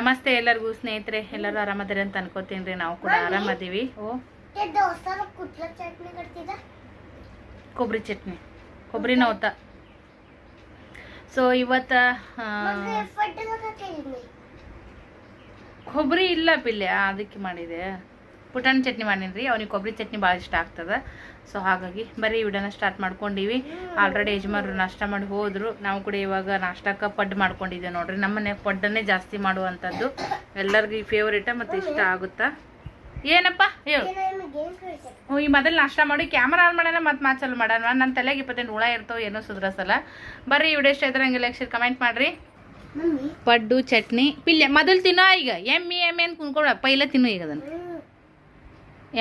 ನಮಸ್ತೆ ಎಲ್ಲರಿಗೂ ಸ್ನೇಹಿತರೆ, ಎಲ್ಲರೂ ಆರಾಮದಿರಿ ಅಂತ ಅನ್ಕೋತೀನಿ ರೀ. ನಾವು ಕೂಡ ಆರಾಮದೀವಿ. ಕೊಬ್ಬರಿ ಚಟ್ನಿ, ಕೊಬ್ಬರಿ ನೋತ. ಸೊ ಇವತ್ತು ಕೊಬ್ಬರಿ ಇಲ್ಲ ಪಿಲ್ಲೆ, ಅದಕ್ಕೆ ಮಾಡಿದೆ. ಪುಟಾಣಿ ಚಟ್ನಿ ಮಾಡೀನಿ ರೀ. ಅವ್ನಿಗೆ ಕೊಬ್ಬರಿ ಚಟ್ನಿ ಭಾಳ ಇಷ್ಟ ಆಗ್ತದೆ. ಸೊ ಹಾಗಾಗಿ ಬರೀ ವಿಡಿಯೋನ ಸ್ಟಾರ್ಟ್ ಮಾಡ್ಕೊಂಡಿವಿ. ಆಲ್ರೆಡಿ ಯಜಮಾನ್ರು ನಾಷ್ಟ ಮಾಡಿ ಹೋದ್ರು. ನಾವು ಕೂಡ ಇವಾಗ ನಾಷ್ಟಕ್ಕೆ ಪಡ್ಡು ಮಾಡ್ಕೊಂಡಿದ್ದೇವೆ ನೋಡ್ರಿ. ನಮ್ಮನೆ ಪಡ್ಡನ್ನೇ ಜಾಸ್ತಿ ಮಾಡುವಂಥದ್ದು, ಎಲ್ಲರಿಗೂ ಫೇವ್ರೇಟ ಮತ್ತು ಇಷ್ಟ ಆಗುತ್ತಾ. ಏನಪ್ಪ ಹೇಳು. ಈ ಮೊದಲು ನಾಷ್ಟ ಮಾಡಿ ಕ್ಯಾಮ್ರಾ ಆನ್ ಮಾಡೋಣ, ಮತ್ತು ಮಾಚಲು ಮಾಡೋಣ. ನನ್ನ ತಲೆಗೆ 28 ಹುಳ ಇರ್ತಾವೆ, ಏನೋ ಸುಧಾರಿಸಲ್ಲ. ಬರ್ರಿ ವಿಡಿಯೋ ಇಷ್ಟ ಇದ್ರೆ ಹಂಗೆ ಲೈಕ್ ಶೇರ್ ಕಮೆಂಟ್ ಮಾಡಿರಿ. ಪಡ್ಡು ಚಟ್ನಿ ಪಿಲ್ಲೆ ಮೊದಲು ತಿನ್ನೋ. ಈಗ ಎಮ್ಮಿ ಅಂತ ಕುಂದ್ಕೊಳ, ಪೈಲ ತಿನ್ನು. ಈಗ ಅದನ್ನು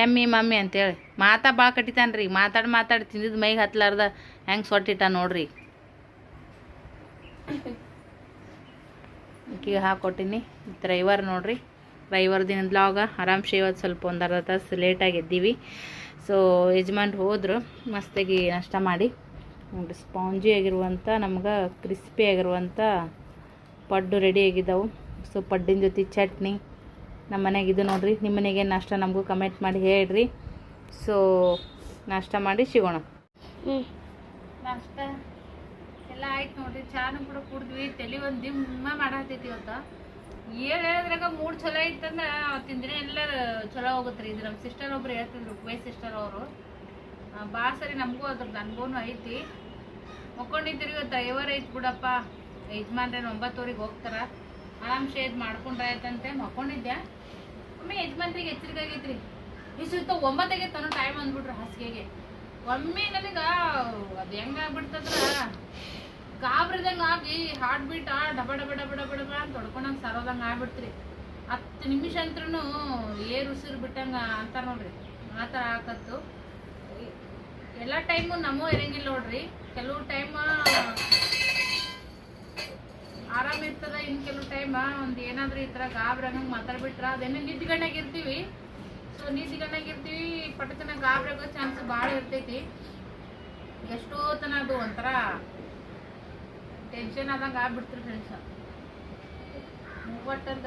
ಎಮ್ಮಿ ಮಮ್ಮಿ ಅಂತೇಳಿ ಭಾಳ ಕಟ್ಟಿತಾನೆ ರೀ. ಮಾತಾಡಿ ತಿಂದಿದ್ದು ಮೈಗೆ ಹತ್ಲಾರ್ದ ಹೆಂಗೆ ಸೊಟ್ಟಿಟ್ಟ ನೋಡ್ರಿ. ಈಗ ಹಾಕ್ಕೊಟ್ಟಿನಿ. ರವಿವಾರ ನೋಡ್ರಿ, ರವಿವಾರ ದಿನ ಬ್ಲಾಗ ಆರಾಮ್ಸೆ. ಇವತ್ತು ಸ್ವಲ್ಪ ಒಂದು ಅರ್ಧ ತಾಸು ಲೇಟಾಗಿ ಎದ್ದೀವಿ. ಸೊ ಯಜಮಾನ್ರು ಹೋದ್ರು. ಮಸ್ತಾಗಿ ನಾಷ್ಟ ಮಾಡಿ ನೋಡಿರಿ, ಸ್ಪಾಂಜಿ ಆಗಿರುವಂಥ ನಮ್ಗೆ ಕ್ರಿಸ್ಪಿ ಆಗಿರುವಂಥ ಪಡ್ಡು ರೆಡಿ ಆಗಿದ್ದಾವೆ. ಸೊ ಪಡ್ಡಿನ ಜೊತೆ ಚಟ್ನಿ ನಮ್ಮ ಮನೆಯಾಗಿದ್ದು ನೋಡ್ರಿ. ನಿಮ್ಮ ಮನೆಗೆ ನಾಷ್ಟ ನಮಗೂ ಕಮೆಂಟ್ ಮಾಡಿ ಹೇಳ್ರಿ. ಸೊ ನಾಷ್ಟ ಮಾಡಿ ಸಿಗೋಣ. ನಾಷ್ಟ ಎಲ್ಲ ಆಯ್ತು ನೋಡ್ರಿ. ಚಾನು ಕೂಡ ಕುಡಿದ್ವಿ. ತಲೆ ಒಂದು ದಿಮ್ಮ ಮಾಡಾತೈತಿ. ಇವತ್ತು ಹೇಳಿದ್ರಾಗ ಮೂಡ್ ಚಲೋ ಇತ್ತಂದ್ರೆ ಅವತ್ತಿನ ದಿನ ಎಲ್ಲ ಚಲೋ ಹೋಗುತ್ತೆ ರೀ. ಇದು ನಮ್ಮ ಸಿಸ್ಟರ್ ಒಬ್ರು ಹೇಳ್ತಿದ್ರು, ವೈ ಸಿಸ್ಟರ್ ಅವರು. ಭಾಳ ಸರಿ ನಮಗೂ ಅದ್ರದ್ದು ಅನುಭವನೂ ಐತಿ. ಮಕ್ಕೊಂಡಿದ್ದೀರಿ. ಇವತ್ತು ರವಿವಾರ ಐತಿ ಬಿಡಪ್ಪ, ಯಜಮಾನ್ರೆ 9 ಹೋಗ್ತಾರ. ಆರಾಮ್ಸೆ ಇದು ಮಾಡ್ಕೊಂಡ್ರೆ ಆಯ್ತಂತೆ ಮಕ್ಕೊಂಡಿದ್ದೆ. ಒಮ್ಮೆ ಯಜಮಾನ್ರಿಗೆ ಎಚ್ಚರಿಕೆ ಆಗೈತ್ರಿ. ಸುತ್ತ 9 ತನೋ ಟೈಮ್ ಅಂದ್ಬಿಟ್ರು ಹಾಸಿಗೆಗೆ. ಒಮ್ಮೆ ನನಗೆ ಅದು ಹೆಂಗಾಗ್ಬಿಡ್ತಂದ್ರ ಗಾಬ್ರದಂಗೆ ಆಗಿ ಹಾರ್ಟ್ ಬೀಟ್ ಡಬ ಡಬ ಡಬ ಡಬ ಡಬ ಅಂತ ಹೊಡ್ಕೊಂಡಂಗೆ ಸರೋದಂಗೆ ಆಗ್ಬಿಡ್ತ್ರಿ. 10 ನಿಮಿಷ ಅಂತ್ರೂ ಏರು ಉಸಿರು ಬಿಟ್ಟಂಗೆ ಅಂತಾರೆ ನೋಡ್ರಿ, ಆ ಥರ ಆಕತ್ತು. ಎಲ್ಲ ಟೈಮು ನಮ್ಮೂ ಇರಂಗಿಲ್ಲ ನೋಡ್ರಿ. ಕೆಲವು ಟೈಮ್ ಆರಾಮ ಇರ್ತದ, ಇನ್ನು ಕೆಲವು ಟೈಮ್ ಒಂದು ಏನಾದ್ರೂ ಈ ಥರ ಗಾಬ್ರಂಗೆ ಮಾತಾಡ್ಬಿಟ್ರೆ ಅದೇನೋ ನಿದ್ಗಣ್ಣಾಗಿರ್ತೀವಿ. ಸೊ ನಿದ್ಗಣ್ಣಾಗಿರ್ತೀವಿ, ಪಟಕನ ಗಾಬ್ರಾಗೋ ಚಾನ್ಸ್ ಭಾಳ ಇರ್ತೈತಿ. ಎಷ್ಟೋ ತನ ಅದು ಒಂಥರ ಟೆನ್ಷನ್ ಆದಂಗೆ ಆಗ್ಬಿಡ್ತೀರಿ ಫ್ರೆಂಡ್ಸ. ಒಟ್ಟಂದ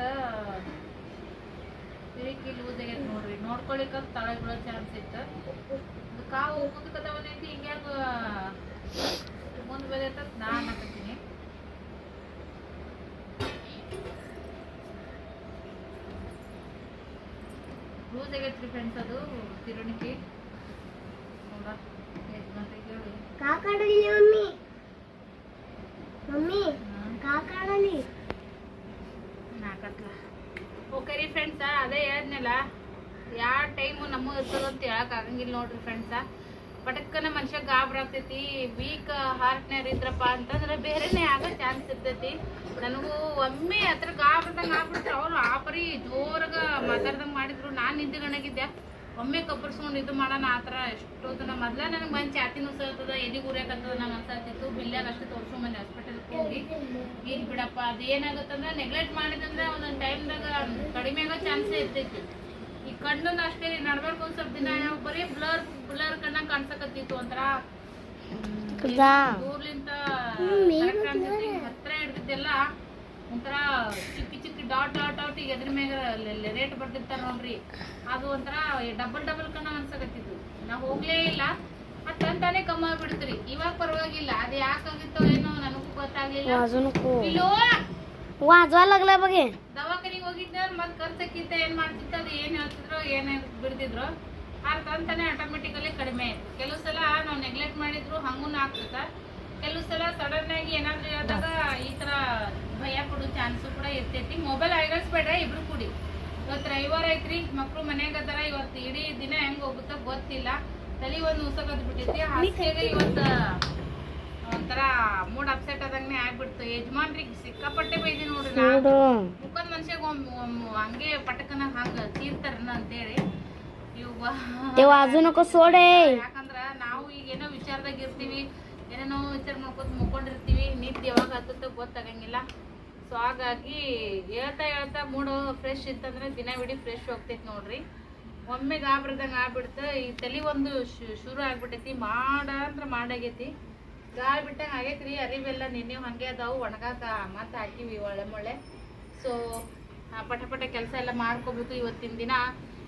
ತಿರುಗಿ ಲೂಸ್ ಆಗೈತೆ ನೋಡ್ರಿ. ನೋಡ್ಕೊಳಿಕ ತಳಗ್ ಬೀಳೋ ಚಾನ್ಸ್ ಇತ್ತು. ಕಾವು ಮುಂದಕದವನೈತಿ, ಹಿಂಗ್ಯಾಗ ಮುಂದೆ ಬೆಳೆತ ನಾನು ಹಾಕತ್ತೀನಿ. ಲೂಸ್ ಆಗೈತ್ರಿ ಫ್ರೆಂಡ್ಸ್ ಅದು ತಿರುಣಿಕೆ. ನೋಡ ಓಕೆ ರೀ ಫ್ರೆಂಡ್ಸ, ಅದೇ ಹೇಳಿದ್ನಲ್ಲ, ಯಾವ ಟೈಮು ನಮ್ಮ ಇರ್ತದಂತ ಹೇಳಕ್ ಆಗಂಗಿಲ್ಲ ನೋಡ್ರಿ ಫ್ರೆಂಡ್ಸ. ಪಟಕ್ಕನ ಮನುಷ್ಯ ಗಾಬ್ರ ಆಗ್ತೈತಿ. ವೀಕ್ ಹಾರ್ಟ್ನರ್ ಇದ್ರಪ್ಪ ಅಂತಂದ್ರೆ ಬೇರೆನೇ ಆಗೋ ಚಾನ್ಸ್ ಇರ್ತೈತಿ. ನನಗೂ ಒಮ್ಮೆ ಹತ್ರ ಗಾಬ್ರದಂಗೆ ಆಗ್ಬಿಟ್ರೆ ಅವ್ರು ಆಪರಿ ಜೋರಾಗ ಮಾತಾಡ್ದಂಗೆ ಮಾಡಿದ್ರು. ನಾನು ನಿದ್ದುಗಣಾಗಿದ್ದೆ. ಒಮ್ಮೆ ಕಬ್ಬರ್ಸ್ಕೊಂಡು ಇದು ಮಾಡೋಣ ಆ ಥರ ಎಷ್ಟೋ ದಿನ ಮೊದಲ ನನಗೆ ಬಂದು ಚಾತಿ ನುಸರ್ತದ, ಎದೆ ಗುರಿಯಾಕತ್ತದ ನಂಗೆ ಅನ್ಸತ್ತಿತ್ತು. ಬಿಲ್ಲಾಗ ಅಷ್ಟು ತೋರಿಸ್ಕೊಂಬಂದೆ ಹಾಸ್ಪಿಟಲ್ಗೆ ಹೋಗಿ. ಈಗ ಬಿಡಪ್ಪ, ಅದು ಏನಾಗುತ್ತಂದ್ರೆ ನೆಗ್ಲೆಕ್ಟ್ ಮಾಡಿದಂದ್ರೆ ಒಂದೊಂದು ಟೈಮ್ದಾಗ ಕಡಿಮೆ ಆಗೋ ಚಾನ್ಸೇ ಇರ್ತೈತಿ. ಈ ಕಣ್ಣು ಅಷ್ಟೇ ನಡ್ಬಾರ್ದು. ಒಂದು ಸ್ವಲ್ಪ ದಿನ ಬರೀ ಬ್ಲರ್ ಕಣ್ಣಾಗ ಕಾಣ್ಸಕತ್ತಿತ್ತು. ಒಂಥರ ದೂರ್ಲಿಂತ ಹತ್ರ ಹಿಡ್ದಿದ್ದೆಲ್ಲ ಒಂಥರ ಚಿಕ್ಕ ಡಾಟ್ ಈಗ ಎದ್ರ ಮ್ಯಾಗ ರೇಟ್ ಬರ್ತಿರ್ತಾರ ನೋಡ್ರಿ, ಅದು ಒಂಥರ ಡಬಲ್ ಕಣ್ಣ ಅನ್ಸಕತ್ತಿತ್ತು. ನಾವು ಹೋಗ್ಲೇ ಇಲ್ಲ, ಅದು ತಂತಾನೆ ಕಮ್ಮಿ ಆಗ್ಬಿಡ್ತ್ರಿ. ಇವಾಗ ಪರವಾಗಿಲ್ಲ. ಅದು ಯಾಕಾಗಿತ್ತೋ ಏನೋ ನನಗೂ ಗೊತ್ತಾಗ್ಲಿಲ್ಲ. ದವಾಖಾನಿಗೆ ಹೋಗಿದ್ದ ಮತ್ತೆ ಖರ್ಚಕ್ಕಿಂತ ಏನ್ ಮಾಡ್ತಿತ್ತ, ಅದು ಏನ್ ಹೇಳ್ತಿದ್ರು ಏನ್ ಬಿಡ್ತಿದ್ರು, ಅದು ತಂತಾನೆ ಆಟೋಮೆಟಿಕಲಿ ಕಡಿಮೆ ಆಯ್ತು. ಕೆಲವು ಸಲ ನಾವು ನೆಗ್ಲೆಕ್ಟ್ ಮಾಡಿದ್ರು ಹಂಗೂ ಆಗ್ತದ. ಕೆಲವು ಸಲ ಸಡನ್ ಆಗಿ ಏನಾದ್ರು ಹೇಳಿದಾಗ ಈ ತರ ಭಯ ಪಡೋ ಚಾನ್ಸು ಕೂಡ ಇರ್ತೈತಿ. ಮೊಬೈಲ್ ಆಯ್ಗಳಿಸ್ಬೇಡ್ರ ಇಬ್ರು ಕೂಡಿ. ಇವತ್ತು ರವಿವಾರ ಐತ್ರಿ, ಮಕ್ಳು ಮನ್ಯಾಗ ಅದಾರ. ಇವತ್ತು ಇಡೀ ದಿನ ಹೆಂಗ್ ಹೋಗುತ್ತ ಗೊತ್ತಿಲ್ಲ. ತಲೆ ಒಂದು ಉಸಗದ್ ಬಿಟ್ಟೈತಿ. ಹಾಸಿಗೆಗೆ ಇವತ್ತು ಒಂಥರ ಮೂಡ್ ಅಪ್ಸೆಟ್ ಆದಂಗೆ ಆಗ್ಬಿಡ್ತು. ಯಜಮಾನ್ರಿಗೆ ಸಿಕ್ಕಾಪಟ್ಟೆ ಬೈದಿ ನೋಡ್ರಿ. ಮುಖದ ಮನುಷ್ಯಾಗ ಹಂಗೆ ಪಟಕನ ಹಂಗ ತೀರ್ತಾರನ ಅಂತೇಳಿ. ಯಾಕಂದ್ರ ನಾವು ಈಗ ಏನೋ ವಿಚಾರದಾಗ ಇರ್ತೀವಿ, ಏನೇನೋ ವಿಚಾರ ಮಾಡ್ಕೊತ ಮುಕ್ಕೊಂಡಿರ್ತೀವಿ. ನಿದ್ದೆ ಯಾವಾಗ ಹತ್ತತ್ತ ಗೊತ್ತಾಗಂಗಿಲ್ಲ. ಸೊ ಹಾಗಾಗಿ ಹೇಳ್ತಾ ಮೂಡು ಫ್ರೆಶ್ ಇತ್ತಂದ್ರೆ ದಿನವಿಡೀ ಫ್ರೆಶ್ ಹೋಗ್ತೈತಿ ನೋಡ್ರಿ. ಒಮ್ಮೆ ಗಾಬ್ರದಂಗೆ ಆಗ್ಬಿಡ್ತ. ಈ ತಲೆ ಒಂದು ಶುರು ಆಗ್ಬಿಟ್ಟೈತಿ. ಮಾಡಾಗೈತಿ. ಗಾಳಿ ಬಿಟ್ಟಂಗೆ ಆಗೈತ್ರಿ. ಅರಿವೆಲ್ಲ ನಿನ್ನೆ ಹಂಗೆ ಅದಾವು ಒಣಗಾಕ ಮತ್ತೆ ಹಾಕಿವಿ ಒಳ್ಳೆ ಮೊಳ್ಳೆ. ಸೊ ಪಟ ಪಟ ಕೆಲಸ ಎಲ್ಲ ಮಾಡ್ಕೋಬೇಕು. ಇವತ್ತಿನ ದಿನ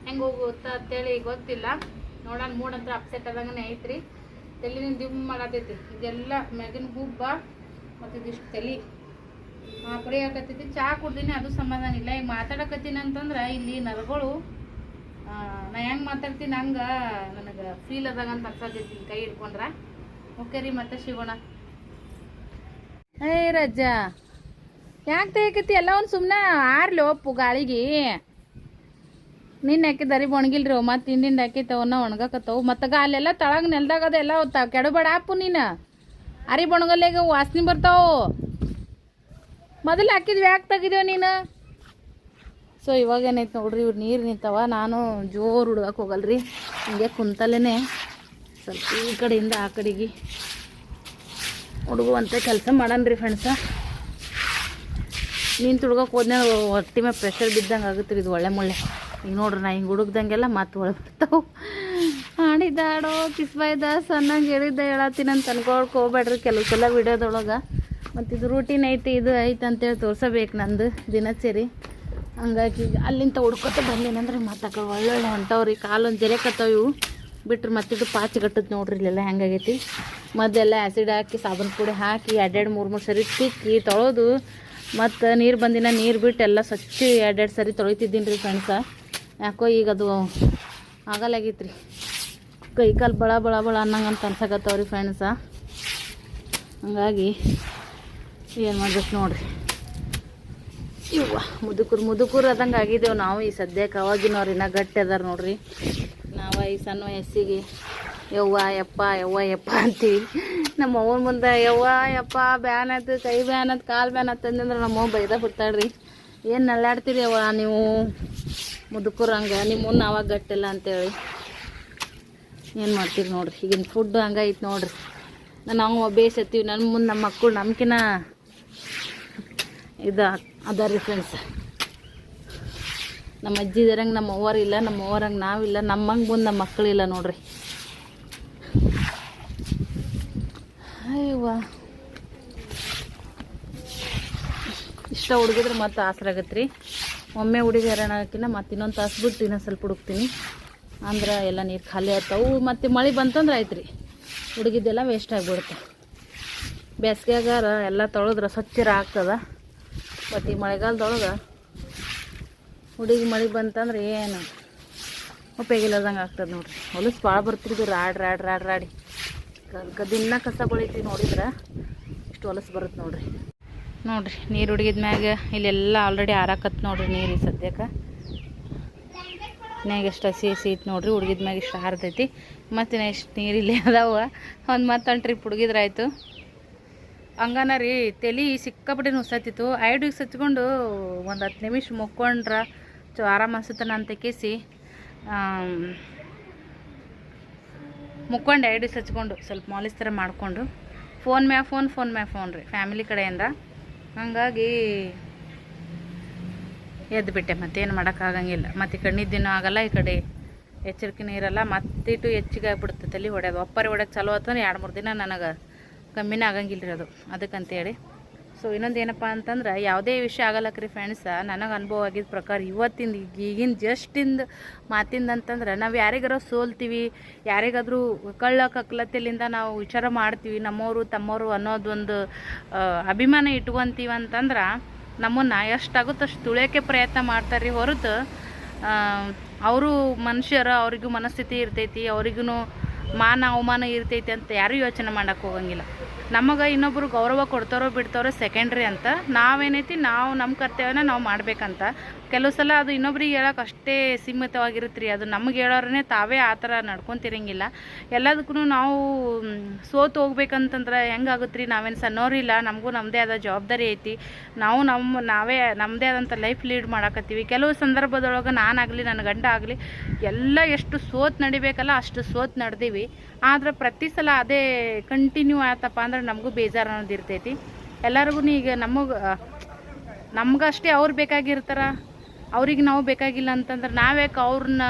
ಹೆಂಗೆ ಹೋಗುತ್ತಾ ಅಂತೇಳಿ ಗೊತ್ತಿಲ್ಲ. ನೋಡೋಣ, ಮೂಡಂತ್ರ ಅಪ್ಸೆಟ್ ಆದಂಗೆ ಐತ್ರಿ. ತಲೆನ ದಿಮ್ ಮಾಡತೈತಿ. ಇದೆಲ್ಲ ಮ್ಯಾಗಿನ ಹುಬ್ಬ ಮತ್ತು ಇದಿಷ್ಟು ತಲೆ ಹಾಕತೈತಿ. ಚಹಾ ಕುಡ್ದೀನಿ, ಅದು ಸಮಾಧಾನ ಇಲ್ಲ. ಈಗ ಮಾತಾಡಕತ್ತೀನಿ ಅಂತಂದ್ರೆ ಇಲ್ಲಿ ನರಗಳು ನಾ ಹೆಂಗೆ ಮಾತಾಡ್ತೀನಿ ಹಂಗೆ ನನಗೆ ಫೀಲ್ ಅದಾಗ ಅಂತ ಅನ್ಸತೈತಿ ಕೈ ಹಿಡ್ಕೊಂಡ್ರೆ. ಓಕೆ ರೀ, ಮತ್ತೆ ಸಿಗೋಣ. ಏ ರಜ್ಜ, ಯಾಕೆ ತೆಗಿಕತ್ತಿ ಎಲ್ಲ ಒಂದು ಸುಮ್ಮನೆ ಆರ್ಲಿ ಒಪ್ಪು ಗಾಳಿಗೆ. ನಿನ್ನ ಹಾಕಿದಾರಿ ಒಣಗಿಲ್ರಿ ಅವು, ಮತ್ತು ಹಿಂದಿಂದ ಹಾಕಿತ್ತವನ್ನ ಒಣಗಾಕತ್ತವು. ಮತ್ತು ಅಲ್ಲೆಲ್ಲ ತಳಗ ನೆಲ್ದಾಗ ಅದೆಲ್ಲ ಕೆಡಬೇಡ ಅಪ್ಪು. ನೀನು ಅರಿ ಬೊಣಗಲ್ಲಾಗ ವಾಸನೆ ಬರ್ತಾವು. ಮೊದಲು ಹಾಕಿದ್ವಿ, ಯಾಕೆ ತೆಗಿದೇವು ನೀನು? ಸೊ ಇವಾಗ ಏನೈತೆ ನೋಡ್ರಿ, ಇವ್ರು ನೀರು ನಿಂತಾವ. ನಾನು ಜೋರು ಹುಡ್ಗಕ್ಕೆ ಹೋಗಲ್ರಿ, ಹಿಂಗೆ ಕುಂತಲ್ಲೇ ಸ್ವಲ್ಪ ಈ ಕಡೆಯಿಂದ ಆ ಕಡೆಗೆ ಹುಡುಗುವಂಥ ಕೆಲಸ ಮಾಡನ್ರಿ ಫ್ರೆಂಡ್ಸ. ನೀನು ತುಡ್ಗಕ್ಕೆ ಹೋದ್ನ ಹೊಟ್ಟಿ ಮೇಲೆ ಪ್ರೆಷರ್ ಬಿದ್ದಂಗೆ ಆಗುತ್ತೆ ರೀ. ಇದು ಒಳ್ಳೆ ಮುಳ್ಳೆ ಈಗ ನೋಡ್ರಿ, ನಾ ಹಿಂಗೆ ಹುಡುಗ್ದಂಗೆಲ್ಲ ಮತ್ತೆ ಒಳಗೆ ಬರ್ತಾವೆ. ಆಡಿದಾಡೋ ಕಿಸ್ಬಾಯ್ದ ಸಣ್ಣಗೆ ಹೇಳಿದ್ದ ಹೇಳತ್ತೀನಿ ಅಂತ ಅನ್ಕೊಳಕ್ಕೆ ಹೋಗ್ಬೇಡ್ರಿ ಕೆಲವು ಸಲ ವಿಡಿಯೋದೊಳಗೆ. ಮತ್ತು ಇದು ರೂಟೀನ್ ಐತಿ, ಇದು ಐತೆ ಅಂತೇಳಿ ತೋರ್ಸಬೇಕು ನಂದು ದಿನಚರಿ. ಹಂಗಾಗಿ ಅಲ್ಲಿಂದ ಹುಡ್ಕೊತ ಬಂದೇನಂದ್ರೆ ಮತ್ತೆ ಒಳ್ಳೊಳ್ಳೆ ಹೊಂಟವ್ರಿ. ಕಾಲೊಂದು ಜರೆಕತ್ತಾವ ಇವು ಬಿಟ್ರೆ ಮತ್ತಿದು ಪಾಚಿಗಟ್ಟದ್ ನೋಡ್ರಿ. ಇಲ್ಲೆಲ್ಲ ಹೆಂಗಾಗೈತಿ. ಮೊದಲೆಲ್ಲ ಆ್ಯಸಿಡ್ ಹಾಕಿ ಸಾಬೂನು ಪುಡಿ ಹಾಕಿ 2-3 ಸರಿ ತಿಕ್ಕಿ ತೊಳೆದು ಮತ್ತು ನೀರು ಬಂದಿನ ನೀರು ಬಿಟ್ಟು ಎಲ್ಲ ಸ್ವಚ್ಛ 2 ಸರಿ ತೊಳಿತಿದ್ದೀನಿ ರೀ ಫ್ರೆಂಡ್ಸ. ಯಾಕೋ ಈಗ ಅದು ಆಗಲಾಗೈತಿ ರೀ. ಕೈ ಕಾಲು ಬಳ ಬಳ ಬಳ ಅನ್ನಂಗೆ ಅಂತ ಅನ್ಸಕತ್ತವ್ರಿ ಫ್ರೆಂಡ್ಸ. ಹಂಗಾಗಿ ಏನು ಮಾಡ್ಬೇಕು ನೋಡ್ರಿ. ಇವ್ವ ಮುದುಕರು ಅದಂಗೆ ಆಗಿದ್ದೇವೆ ನಾವು ಈ ಸದ್ಯಕ್ಕೆ. ಅವಾಗಿನವ್ರು ಇನ್ನೂ ಗಟ್ಟಿ ಅದಾರ ನೋಡ್ರಿ. ನಾವು ಈ ಸಣ್ಣ ವಯಸ್ಸಿಗೆ ಯವ್ವ ಯಪ್ಪ ಅಂತೀವಿ. ನಮ್ಮ ಅವ್ವನ ಮುಂದೆ ಯವ್ವ ಯಪ್ಪ ಬ್ಯಾನತ್, ಕೈ ಬ್ಯಾನತ್, ಕಾಲು ಬ್ಯಾನತ್ ಅಂತಂದ್ರೆ ನಮ್ಮ ಅವ್ವ ಬೈದ ಬಿಡ್ತಾಳ್ರಿ. ಏನು ನಲ್ಲಾಡ್ತೀರಿ ಅವ್ವ ನೀವು ಮುದುಕರು ಹಂಗೆ, ನಿಮ್ಮ ಮುಂದೆ ಅವಾಗ ಗಟ್ಟಿಲ್ಲ ಅಂತೇಳಿ. ಏನು ಮಾಡ್ತೀರಿ ನೋಡ್ರಿ. ಈಗಿನ ಫುಡ್ ಹಂಗೆ ಐತೆ ನೋಡ್ರಿ. ನಾವು ಬೇಯಿಸತ್ತೀವಿ. ನನ್ನ ಮುಂದೆ ನಮ್ಮ ಮಕ್ಕಳು ನಮ್ಕಿನ ಇದು ಅದ ರೀ ಫ್ರೆಂಡ್ಸ್. ನಮ್ಮ ಅಜ್ಜಿದರಂಗೆ ನಮ್ಮ ಅವ್ವರಿಲ್ಲ, ನಮ್ಮ ಅವ್ವರಂಗೆ ನಾವಿಲ್ಲ, ನಮ್ಮಂಗೆ ಮುಂದೆ ನಮ್ಮ ಮಕ್ಕಳಿಲ್ಲ ನೋಡ್ರಿ. ಅಯ್ಯವ್ವ ಇಷ್ಟ ಹುಡುಗಿದ್ರೆ ಮತ್ತೆ ಆಸರಾಗತ್ತೆ ರೀ. ಒಮ್ಮೆ ಹುಡುಗಿ ಹರಣಕಿನ್ನ ಮತ್ತೆ ಇನ್ನೊಂದು ತಾಸು ಬಿಟ್ಟು ಇನ್ನೊಂದು ಸ್ವಲ್ಪ ಹುಡುಕ್ತೀನಿ ಅಂದ್ರೆ ಎಲ್ಲ ನೀರು ಖಾಲಿ ಆಗ್ತಾವು. ಮತ್ತು ಮಳೆ ಬಂತಂದ್ರೆ ಆಯ್ತು ರೀ, ಹುಡುಗಿದ್ದೆಲ್ಲ ವೇಸ್ಟ್ ಆಗಿಬಿಡುತ್ತೆ. ಬೇಸಿಗೆಗಾರ ಎಲ್ಲ ತೊಳೆದ್ರೆ ಸ್ವಚ್ಛರ ಆಗ್ತದೆ. ಮತ್ತು ಈ ಮಳೆಗಾಲದೊಳಗೆ ಹುಡುಗಿ ಮಳೆ ಬಂತಂದ್ರೆ ಏನು ಉಪಯೋಗಿಲ್ಲದಂಗೆ ಆಗ್ತದೆ ನೋಡ್ರಿ. ಹೊಲಸು ಭಾಳ ಬರ್ತಿದ್ದು ರಾಡಿ ದಿನ ಕಸ ಬೆಳಿತೀವಿ ನೋಡಿದ್ರೆ ಇಷ್ಟು ಹೊಲಸು ಬರುತ್ತೆ ನೋಡ್ರಿ. ನೀರು ಹುಡುಗಿದ ಮ್ಯಾಗ ಇಲ್ಲೆಲ್ಲ ಆಲ್ರೆಡಿ ಆರಾಕತ್ತು ನೋಡ್ರಿ ನೀರು. ಈ ಸದ್ಯಕ್ಕೆ ಮ್ಯಾಗ ಎಷ್ಟು ಹಸಿ ಐತೆ ನೋಡ್ರಿ. ಹುಡುಗಿದ ಮ್ಯಾಗ ಇಷ್ಟು ಹಾರತೈತಿ. ಮತ್ತು ಎಷ್ಟು ನೀರು ಇಲ್ಲೇ ಅದಾವ. ಮತ್ತೊಂದು ಟ್ರಿಪ್ ಹುಡುಗಿದ್ರಾಯ್ತು. ಹಂಗನ ರೀ ತಲೆ ಸಿಕ್ಕಾಪಟ್ಟೆ ನುಸ್ಸತ್ತಿತ್ತು. ಐಡಿಗೆ ಹಚ್ಕೊಂಡು ಒಂದು 10 ನಿಮಿಷ ಮುಕ್ಕೊಂಡ್ರೆ ಆರಾಮ ಅನ್ಸುತ್ತಾನ ಅಂತ ಕೇಸಿ ಮುಕ್ಕೊಂಡು ಐಡಿಸ್ ಹಚ್ಕೊಂಡು ಸ್ವಲ್ಪ ಮಾಲಿಸ್ ಥರ ಮಾಡಿಕೊಂಡು ಫೋನ್ ಮ್ಯಾಗ ಫೋನ್ ರೀ ಫ್ಯಾಮಿಲಿ ಕಡೆಯಿಂದ. ಹಾಗಾಗಿ ಎದ್ದು ಬಿಟ್ಟೆ. ಮತ್ತೇನು ಮಾಡೋಕ್ಕಾಗಂಗಿಲ್ಲ. ಮತ್ತು ಈ ಕಡೆ ನಿದ್ದೆನೂ ಆಗಲ್ಲ, ಈ ಕಡೆ ಎಚ್ಚರಿಕೆನೂ ಇರಲ್ಲ. ಮತ್ತಿಟ್ಟು ಹೆಚ್ಚಿಗೆ ಆಗ್ಬಿಡುತ್ತೆ ತಲೆ ಹೊಡ್ಯೋದು. ಒಪ್ಪರಿ ಹೊಡ್ಯೋದು ಚಲೋ ಆತಂದ್ರೆ 2-3 ದಿನ ನನಗೆ ಕಮ್ಮಿನೇ ಆಗಂಗಿಲ್ಲ ರೀ ಅದು. ಅದಕ್ಕಂತೇಳಿ ಸೊ ಇನ್ನೊಂದು ಏನಪ್ಪ ಅಂತಂದ್ರೆ ಯಾವುದೇ ವಿಷಯ ಆಗಲ್ಲಕ್ರಿ ಫ್ರೆಂಡ್ಸ. ನನಗೆ ಅನುಭವ ಆಗಿದ್ದ ಪ್ರಕಾರ ಇವತ್ತಿಂದ ಈಗಿನ ಜಸ್ಟಿಂದ ಮಾತಿಂದ ಅಂತಂದ್ರೆ ನಾವು ಯಾರಿಗಾರ ಸೋಲ್ತೀವಿ, ಯಾರಿಗಾದರೂ ಕಕ್ಕಲತ್ತಿಲಿಂದ ನಾವು ವಿಚಾರ ಮಾಡ್ತೀವಿ, ನಮ್ಮವರು ತಮ್ಮವರು ಅನ್ನೋದೊಂದು ಅಭಿಮಾನ ಇಟ್ಕೊತೀವಿ ಅಂತಂದ್ರೆ ನಮ್ಮನ್ನು ಎಷ್ಟಾಗುತ್ತೋ ಅಷ್ಟು ತುಳಿಯೋಕ್ಕೆ ಪ್ರಯತ್ನ ಮಾಡ್ತಾರೆ ರೀ ಹೊರತು ಅವರು ಮನುಷ್ಯರು, ಅವ್ರಿಗೂ ಮನಸ್ಥಿತಿ ಇರ್ತೈತಿ, ಅವ್ರಿಗೂ ಮಾನ ಅವಮಾನ ಇರ್ತೈತಿ ಅಂತ ಯಾರೂ ಯೋಚನೆ ಮಾಡೋಕ್ಕೆ ಹೋಗಂಗಿಲ್ಲ. ನಮಗೆ ಇನ್ನೊಬ್ಬರು ಗೌರವ ಕೊಡ್ತಾರೋ ಬಿಡ್ತಾರೋ ಸೆಕೆಂಡ್ರಿ ಅಂತ. ನಾವೇನೈತಿ ನಾವು ನಮ್ಮ ಕರ್ತವ್ಯನ ನಾವು ಮಾಡಬೇಕಂತ. ಕೆಲವು ಸಲ ಅದು ಇನ್ನೊಬ್ರಿಗೆ ಹೇಳೋಕೆ ಅಷ್ಟೇ ಸೀಮಿತವಾಗಿರುತ್ತೆ ರೀ. ಅದು ನಮಗೆ ಹೇಳೋರೇ ತಾವೇ ಆ ಥರ ನಡ್ಕೊತಿರಂಗಿಲ್ಲ. ಎಲ್ಲದಕ್ಕೂ ನಾವು ಸೋತು ಹೋಗ್ಬೇಕಂತಂದ್ರೆ ಹೆಂಗಾಗುತ್ತೆ ರೀ. ನಾವೇನು ಸಣ್ಣವ್ರಿಲ್ಲ, ನಮಗೂ ನಮ್ಮದೇ ಆದ ಜವಾಬ್ದಾರಿ ಐತಿ. ನಾವು ನಾವೇ ನಮ್ಮದೇ ಆದಂಥ ಲೈಫ್ ಲೀಡ್ ಮಾಡಕತ್ತೀವಿ. ಕೆಲವು ಸಂದರ್ಭದೊಳಗೆ ನಾನಾಗಲಿ ನನ್ನ ಗಂಡ ಆಗಲಿ ಎಲ್ಲ ಎಷ್ಟು ಸೋತು ನಡಿಬೇಕಲ್ಲ ಅಷ್ಟು ಸೋತು ನಡೆದೀವಿ. ಆದ್ರೆ ಪ್ರತಿ ಸಲ ಅದೇ ಕಂಟಿನ್ಯೂ ಆಯ್ತಪ್ಪ ಅಂದ್ರೆ ನಮಗೂ ಬೇಜಾರು ಅನ್ನೋದು ಇರ್ತೈತಿ. ಎಲ್ಲರಿಗೂ ಈಗ ನಮಗಷ್ಟೇ ಅವ್ರು ಬೇಕಾಗಿರ್ತಾರ, ಅವ್ರಿಗೆ ನಾವು ಬೇಕಾಗಿಲ್ಲ ಅಂತಂದ್ರೆ ನಾವ್ಯಾಕೆ ಅವ್ರನ್ನ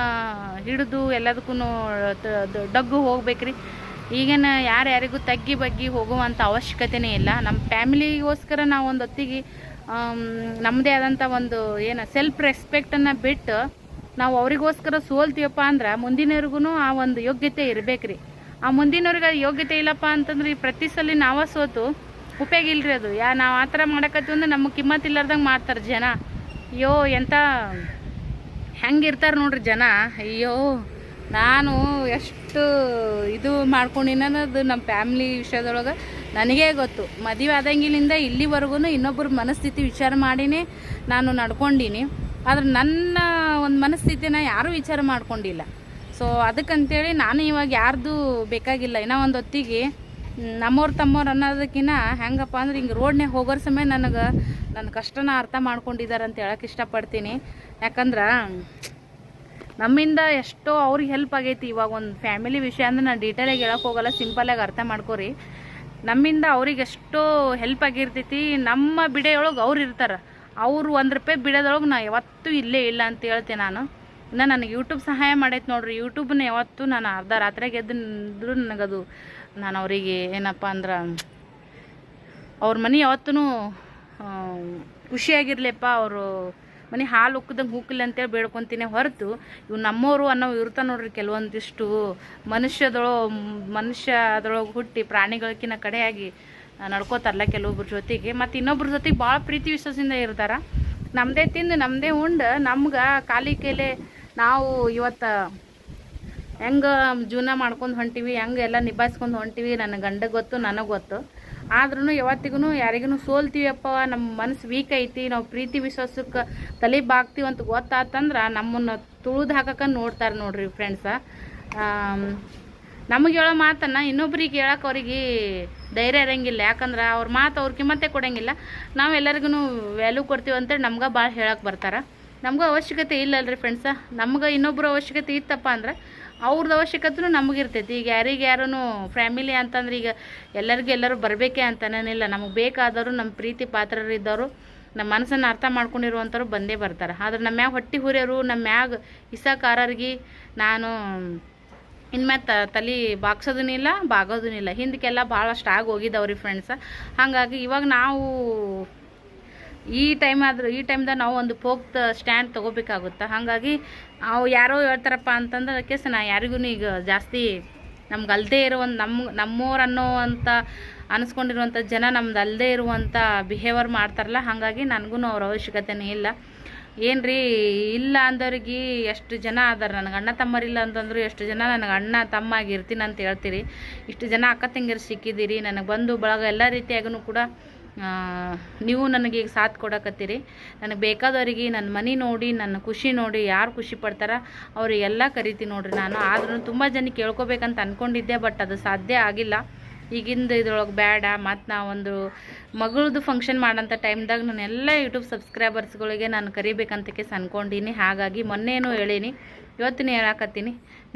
ಹಿಡಿದು ಎಲ್ಲದಕ್ಕೂ ಡಗ್ಗು ಹೋಗ್ಬೇಕ್ರಿ. ಈಗೇನು ಯಾರ್ಯಾರಿಗೂ ತಗ್ಗಿ ಬಗ್ಗಿ ಹೋಗುವಂಥ ಅವಶ್ಯಕತೆನೇ ಇಲ್ಲ. ನಮ್ಮ ಫ್ಯಾಮಿಲಿಗೋಸ್ಕರ ನಾವು ಒಂದು ಹೊತ್ತಿಗೆ ನಮ್ಮದೇ ಆದಂಥ ಒಂದು ಸೆಲ್ಫ್ ರೆಸ್ಪೆಕ್ಟನ್ನು ಬಿಟ್ಟು ನಾವು ಅವರಿಗೋಸ್ಕರ ಸೋಲ್ತೀವಪ್ಪ ಅಂದ್ರೆ ಮುಂದಿನವ್ರಿಗೂ ಆ ಒಂದು ಯೋಗ್ಯತೆ ಇರಬೇಕ್ರಿ. ಆ ಮುಂದಿನವ್ರಿಗೆ ಯೋಗ್ಯತೆ ಇಲ್ಲಪ್ಪ ಅಂತಂದ್ರೆ ಈ ಪ್ರತಿ ಸಲ ನಾವೇ ಸೋತು ಉಪಯೋಗ ಇಲ್ರಿ ಅದು. ನಾವು ಆ ಥರ ಮಾಡಕತ್ತೀವಿ ಅಂದ್ರೆ ನಮಗೆ ಕಿಮ್ಮತ್ತು ಇಲ್ಲಾರ್ದಂಗೆ ಮಾಡ್ತಾರೆ ಜನ. ಅಯ್ಯೋ ಎಂಥ ಹೆಂಗಿರ್ತಾರೆ ನೋಡ್ರಿ ಜನ. ಅಯ್ಯೋ ನಾನು ಎಷ್ಟು ಇದು ಮಾಡ್ಕೊಂಡಿನದು ನಮ್ಮ ಫ್ಯಾಮ್ಲಿ ವಿಷಯದೊಳಗೆ ನನಗೇ ಗೊತ್ತು. ಮದುವೆ ಆದಂಗಿಲಿಂದ ಇಲ್ಲಿವರೆಗೂ ಇನ್ನೊಬ್ಬರ ಮನಸ್ಥಿತಿ ವಿಚಾರ ಮಾಡಿನೇ ನಾನು ನಡ್ಕೊಂಡೀನಿ. ಆದ್ರೆ ನನ್ನ ಒಂದು ಮನಸ್ಥಿತಿನ ಯಾರೂ ವಿಚಾರ ಮಾಡ್ಕೊಂಡಿಲ್ಲ. ಸೊ ಅದಕ್ಕಂತೇಳಿ ನಾನು ಇವಾಗ ಯಾರ್ದು ಬೇಕಾಗಿಲ್ಲ. ಇನ್ನೂ ಒಂದು ಹೊತ್ತಿಗೆ ನಮ್ಮವ್ರು ತಮ್ಮವ್ರು ಅನ್ನೋದಕ್ಕಿಂತ ಹೆಂಗಪ್ಪ ಅಂದ್ರೆ ಹಿಂಗೆ ರೋಡ್ನಾಗ ಹೋಗೋರ ಸಮಯ ನನ್ನ ಕಷ್ಟನ ಅರ್ಥ ಮಾಡ್ಕೊಂಡಿದ್ದಾರೆ ಅಂತ ಹೇಳಕ್ಕೆ ಇಷ್ಟಪಡ್ತೀನಿ. ಯಾಕಂದ್ರೆ ನಮ್ಮಿಂದ ಎಷ್ಟೋ ಅವ್ರಿಗೆ ಹೆಲ್ಪ್ ಆಗೈತಿ. ಇವಾಗ ಒಂದು ಫ್ಯಾಮಿಲಿ ವಿಷಯ ಅಂದ್ರೆ ನಾನು ಡೀಟೇಲಾಗಿ ಹೇಳಕ್ಕೆ ಹೋಗಲ್ಲ, ಸಿಂಪಲಾಗಿ ಅರ್ಥ ಮಾಡ್ಕೊರಿ. ನಮ್ಮಿಂದ ಅವ್ರಿಗೆ ಎಷ್ಟೋ ಹೆಲ್ಪ್ ಆಗಿರ್ತೈತಿ. ನಮ್ಮ ಬಿಡೆಯೊಳಗೆ ಅವ್ರು ಇರ್ತಾರೆ. ಅವರು ₹1 ಬಿಡೋದೊಳಗೆ ನಾ ಯಾವತ್ತೂ ಇಲ್ಲೇ ಇಲ್ಲ ಅಂತ ಹೇಳ್ತೀನಿ ನಾನು. ಇನ್ನು ನನಗೆ ಯೂಟ್ಯೂಬ್ ಸಹಾಯ ಮಾಡೈತೆ ನೋಡ್ರಿ. ಯೂಟ್ಯೂಬ್ನ ಯಾವತ್ತೂ ನಾನು ಅರ್ಧ ರಾತ್ರಿಗೆ ಎದ್ದಿದ್ರು ನನಗದು ನಾನು ಅವರಿಗೆ ಏನಪ್ಪ ಅಂದ್ರೆ ಅವ್ರ ಮನೆ ಯಾವತ್ತೂ ಖುಷಿಯಾಗಿರ್ಲಿಪ್ಪ, ಅವರು ಮನೆ ಹಾಲು ಉಕ್ಕದಂಗೆ ಹೂಕಿಲ್ಲ ಅಂತೇಳಿ ಬೇಡ್ಕೊತೀನಿ ಹೊರತು ಇವು ನಮ್ಮವರು ಅನ್ನೋ ಇರ್ತಾವೆ ನೋಡ್ರಿ. ಕೆಲವೊಂದಿಷ್ಟು ಮನುಷ್ಯ ಅದರೊಳಗೆ ಹುಟ್ಟಿ ಪ್ರಾಣಿಗಳಕ್ಕಿಂತ ಕಡೆಯಾಗಿ ನಡ್ಕೋತಾರಲ್ಲ ಕೆಲವೊಬ್ರ ಜೊತೆಗೆ. ಮತ್ತು ಇನ್ನೊಬ್ರ ಜೊತೆಗೆ ಭಾಳ ಪ್ರೀತಿ ವಿಶ್ವಾಸದಿಂದ ಇರ್ತಾರೆ. ನಮ್ಮದೇ ತಿಂದು ನಮ್ಮದೇ ಉಂಡು ನಮ್ಗೆ ಖಾಲಿ ಕೈಲೆ ನಾವು ಇವತ್ತು ಹೆಂಗೆ ಜೀವನ ಮಾಡ್ಕೊಂಡು ಹೊಂಟೀವಿ, ಹೆಂಗೆ ಎಲ್ಲ ನಿಭಾಯಿಸ್ಕೊಂಡು ಹೊಂಟೀವಿ ನನ್ನ ಗಂಡ ಗೊತ್ತು, ನನಗೆ ಗೊತ್ತು. ಆದ್ರೂ ಯಾವತ್ತಿಗೂ ಯಾರಿಗೂ ಸೋಲ್ತೀವಪ್ಪ, ನಮ್ಮ ಮನಸ್ಸು ವೀಕ್ ಐತಿ, ನಾವು ಪ್ರೀತಿ ವಿಶ್ವಾಸಕ್ಕೆ ತಲೆ ಬಾಗ್ತೀವಿ ಅಂತ ಗೊತ್ತಾತಂದ್ರೆ ನಮ್ಮನ್ನು ತುಳಿದು ಹಾಕಕ್ಕೆ ನೋಡ್ತಾರೆ ನೋಡ್ರಿ ಫ್ರೆಂಡ್ಸ. ನಮಗೆ ಹೇಳೋ ಮಾತನ್ನು ಇನ್ನೊಬ್ರಿಗೆ ಹೇಳಕ್ಕೆ ಅವ್ರಿಗೆ ಧೈರ್ಯ ಇರೋಂಗಿಲ್ಲ. ಯಾಕಂದ್ರೆ ಅವ್ರ ಮಾತು ಅವ್ರ ಕಿಮ್ಮತ್ತೆ ಕೊಡೋಂಗಿಲ್ಲ. ನಾವು ಎಲ್ಲರಿಗೂ ವ್ಯಾಲ್ಯೂ ಕೊಡ್ತೀವಿ ಅಂತೇಳಿ ನಮ್ಗೆ ಭಾಳ ಹೇಳಕ್ಕೆ ಬರ್ತಾರೆ. ನಮಗೂ ಅವಶ್ಯಕತೆ ಇಲ್ಲಲ್ರಿ ಫ್ರೆಂಡ್ಸ. ನಮ್ಗೆ ಇನ್ನೊಬ್ಬರ ಅವಶ್ಯಕತೆ ಇತ್ತಪ್ಪ ಅಂದ್ರೆ ಅವ್ರದ್ದು ಅವಶ್ಯಕತೆನೂ ನಮಗಿರ್ತೈತಿ. ಈಗ ಯಾರು ಫ್ಯಾಮಿಲಿ ಅಂತಂದ್ರೆ ಈಗ ಎಲ್ಲರೂ ಬರಬೇಕೆ ಅಂತನೇನಿಲ್ಲ. ನಮಗೆ ಬೇಕಾದವರು, ನಮ್ಮ ಪ್ರೀತಿ ಪಾತ್ರರಿದ್ದವರು, ನಮ್ಮ ಮನಸ್ಸನ್ನು ಅರ್ಥ ಮಾಡ್ಕೊಂಡಿರುವಂಥವ್ರು ಬಂದೇ ಬರ್ತಾರೆ. ಆದ್ರೆ ನಮ್ಮ ಮ್ಯಾಗ ಹೊಟ್ಟೆ ಹುರಿಯೋರು, ನಮ್ಮ ಮ್ಯಾಗ ಇಸಕಾರರಿಗೆ ನಾನು ಇನ್ಮ್ಯಾಗ ತಲೆ ಬಾಗೋದೂ ಇಲ್ಲ. ಹಿಂದಕ್ಕೆಲ್ಲ ಭಾಳಷ್ಟು ಆಗಿ ಹೋಗಿದ್ದವ್ರಿ ಫ್ರೆಂಡ್ಸ. ಹಾಗಾಗಿ ಇವಾಗ ನಾವು ಈ ಟೈಮ್ದಾಗ ನಾವು ಒಂದು ಪೋಕ್ತ ಸ್ಟ್ಯಾಂಡ್ ತೊಗೋಬೇಕಾಗುತ್ತೆ. ಹಾಗಾಗಿ ಅವು ಯಾರೋ ಹೇಳ್ತಾರಪ್ಪ ಅಂತಂದ್ರೆ ಅದಕ್ಕೆ ನಾ ಯಾರಿಗೂ ಈಗ ಜಾಸ್ತಿ ನಮ್ಗೆ ಅಲ್ಲದೆ ನಮ್ಮೋರು ಅನ್ನೋವಂಥ ಅನಿಸ್ಕೊಂಡಿರುವಂಥ ಜನ ನಮ್ದು ಅಲ್ಲದೆ ಇರುವಂಥ ಬಿಹೇವಿಯರ್ ಮಾಡ್ತಾರಲ್ಲ. ಹಾಗಾಗಿ ನನಗೂ ಅವ್ರ ಅವಶ್ಯಕತೆನೇ ಇಲ್ಲ. ಏನ್ರಿ ಇಲ್ಲ ಅಂದವ್ರಿಗೆ ಎಷ್ಟು ಜನ ಅದಾರ. ನನಗೆ ಅಣ್ಣ ತಮ್ಮರಿಲ್ಲ ಅಂತಂದ್ರು ಎಷ್ಟು ಜನ ನನಗೆ ಅಣ್ಣ ತಮ್ಮ ಆಗಿರ್ತೀನಿ ಅಂತ ಹೇಳ್ತೀರಿ. ಇಷ್ಟು ಜನ ಅಕ್ಕ ತಂಗಿರು ಸಿಕ್ಕಿದ್ದೀರಿ. ನನಗೆ ಬಂದು ಬಳಗ ಎಲ್ಲ ರೀತಿಯಾಗೂ ಕೂಡ ನೀವು ನನಗೆ ಈಗ ಸಾಥ್ ಕೊಡಕತ್ತೀರಿ. ನನಗೆ ಬೇಕಾದವರಿಗೆ ನನ್ನ ಮನೆ ನೋಡಿ, ನನ್ನ ಖುಷಿ ನೋಡಿ ಯಾರು ಖುಷಿ ಪಡ್ತಾರ ಅವರಿಗೆಲ್ಲ ಕರಿತೀನಿ ನೋಡ್ರಿ ನಾನು. ಆದ್ರೂ ತುಂಬ ಜನ ಕೇಳ್ಕೊಬೇಕಂತ ಅಂದ್ಕೊಂಡಿದ್ದೆ, ಬಟ್ ಅದು ಸಾಧ್ಯ ಆಗಿಲ್ಲ. ಈಗಿಂದ ಇದ್ರೊಳಗೆ ಬೇಡ. ಮತ್ತು ನಾವೊಂದು ಮಗಳದು ಫಂಕ್ಷನ್ ಮಾಡೋಂಥ ಟೈಮ್ದಾಗ ನಾನು ಎಲ್ಲ ಯೂಟ್ಯೂಬ್ ಸಬ್ಸ್ಕ್ರೈಬರ್ಸ್ಗಳಿಗೆ ನಾನು ಕರಿಬೇಕಂತಕ್ಕೆ ಅನ್ಕೊಂಡೀನಿ. ಹಾಗಾಗಿ ಮೊನ್ನೇನೂ ಹೇಳೀನಿ, ಇವತ್ತಿನ ಹೇಳಕತ್ತೀನಿ.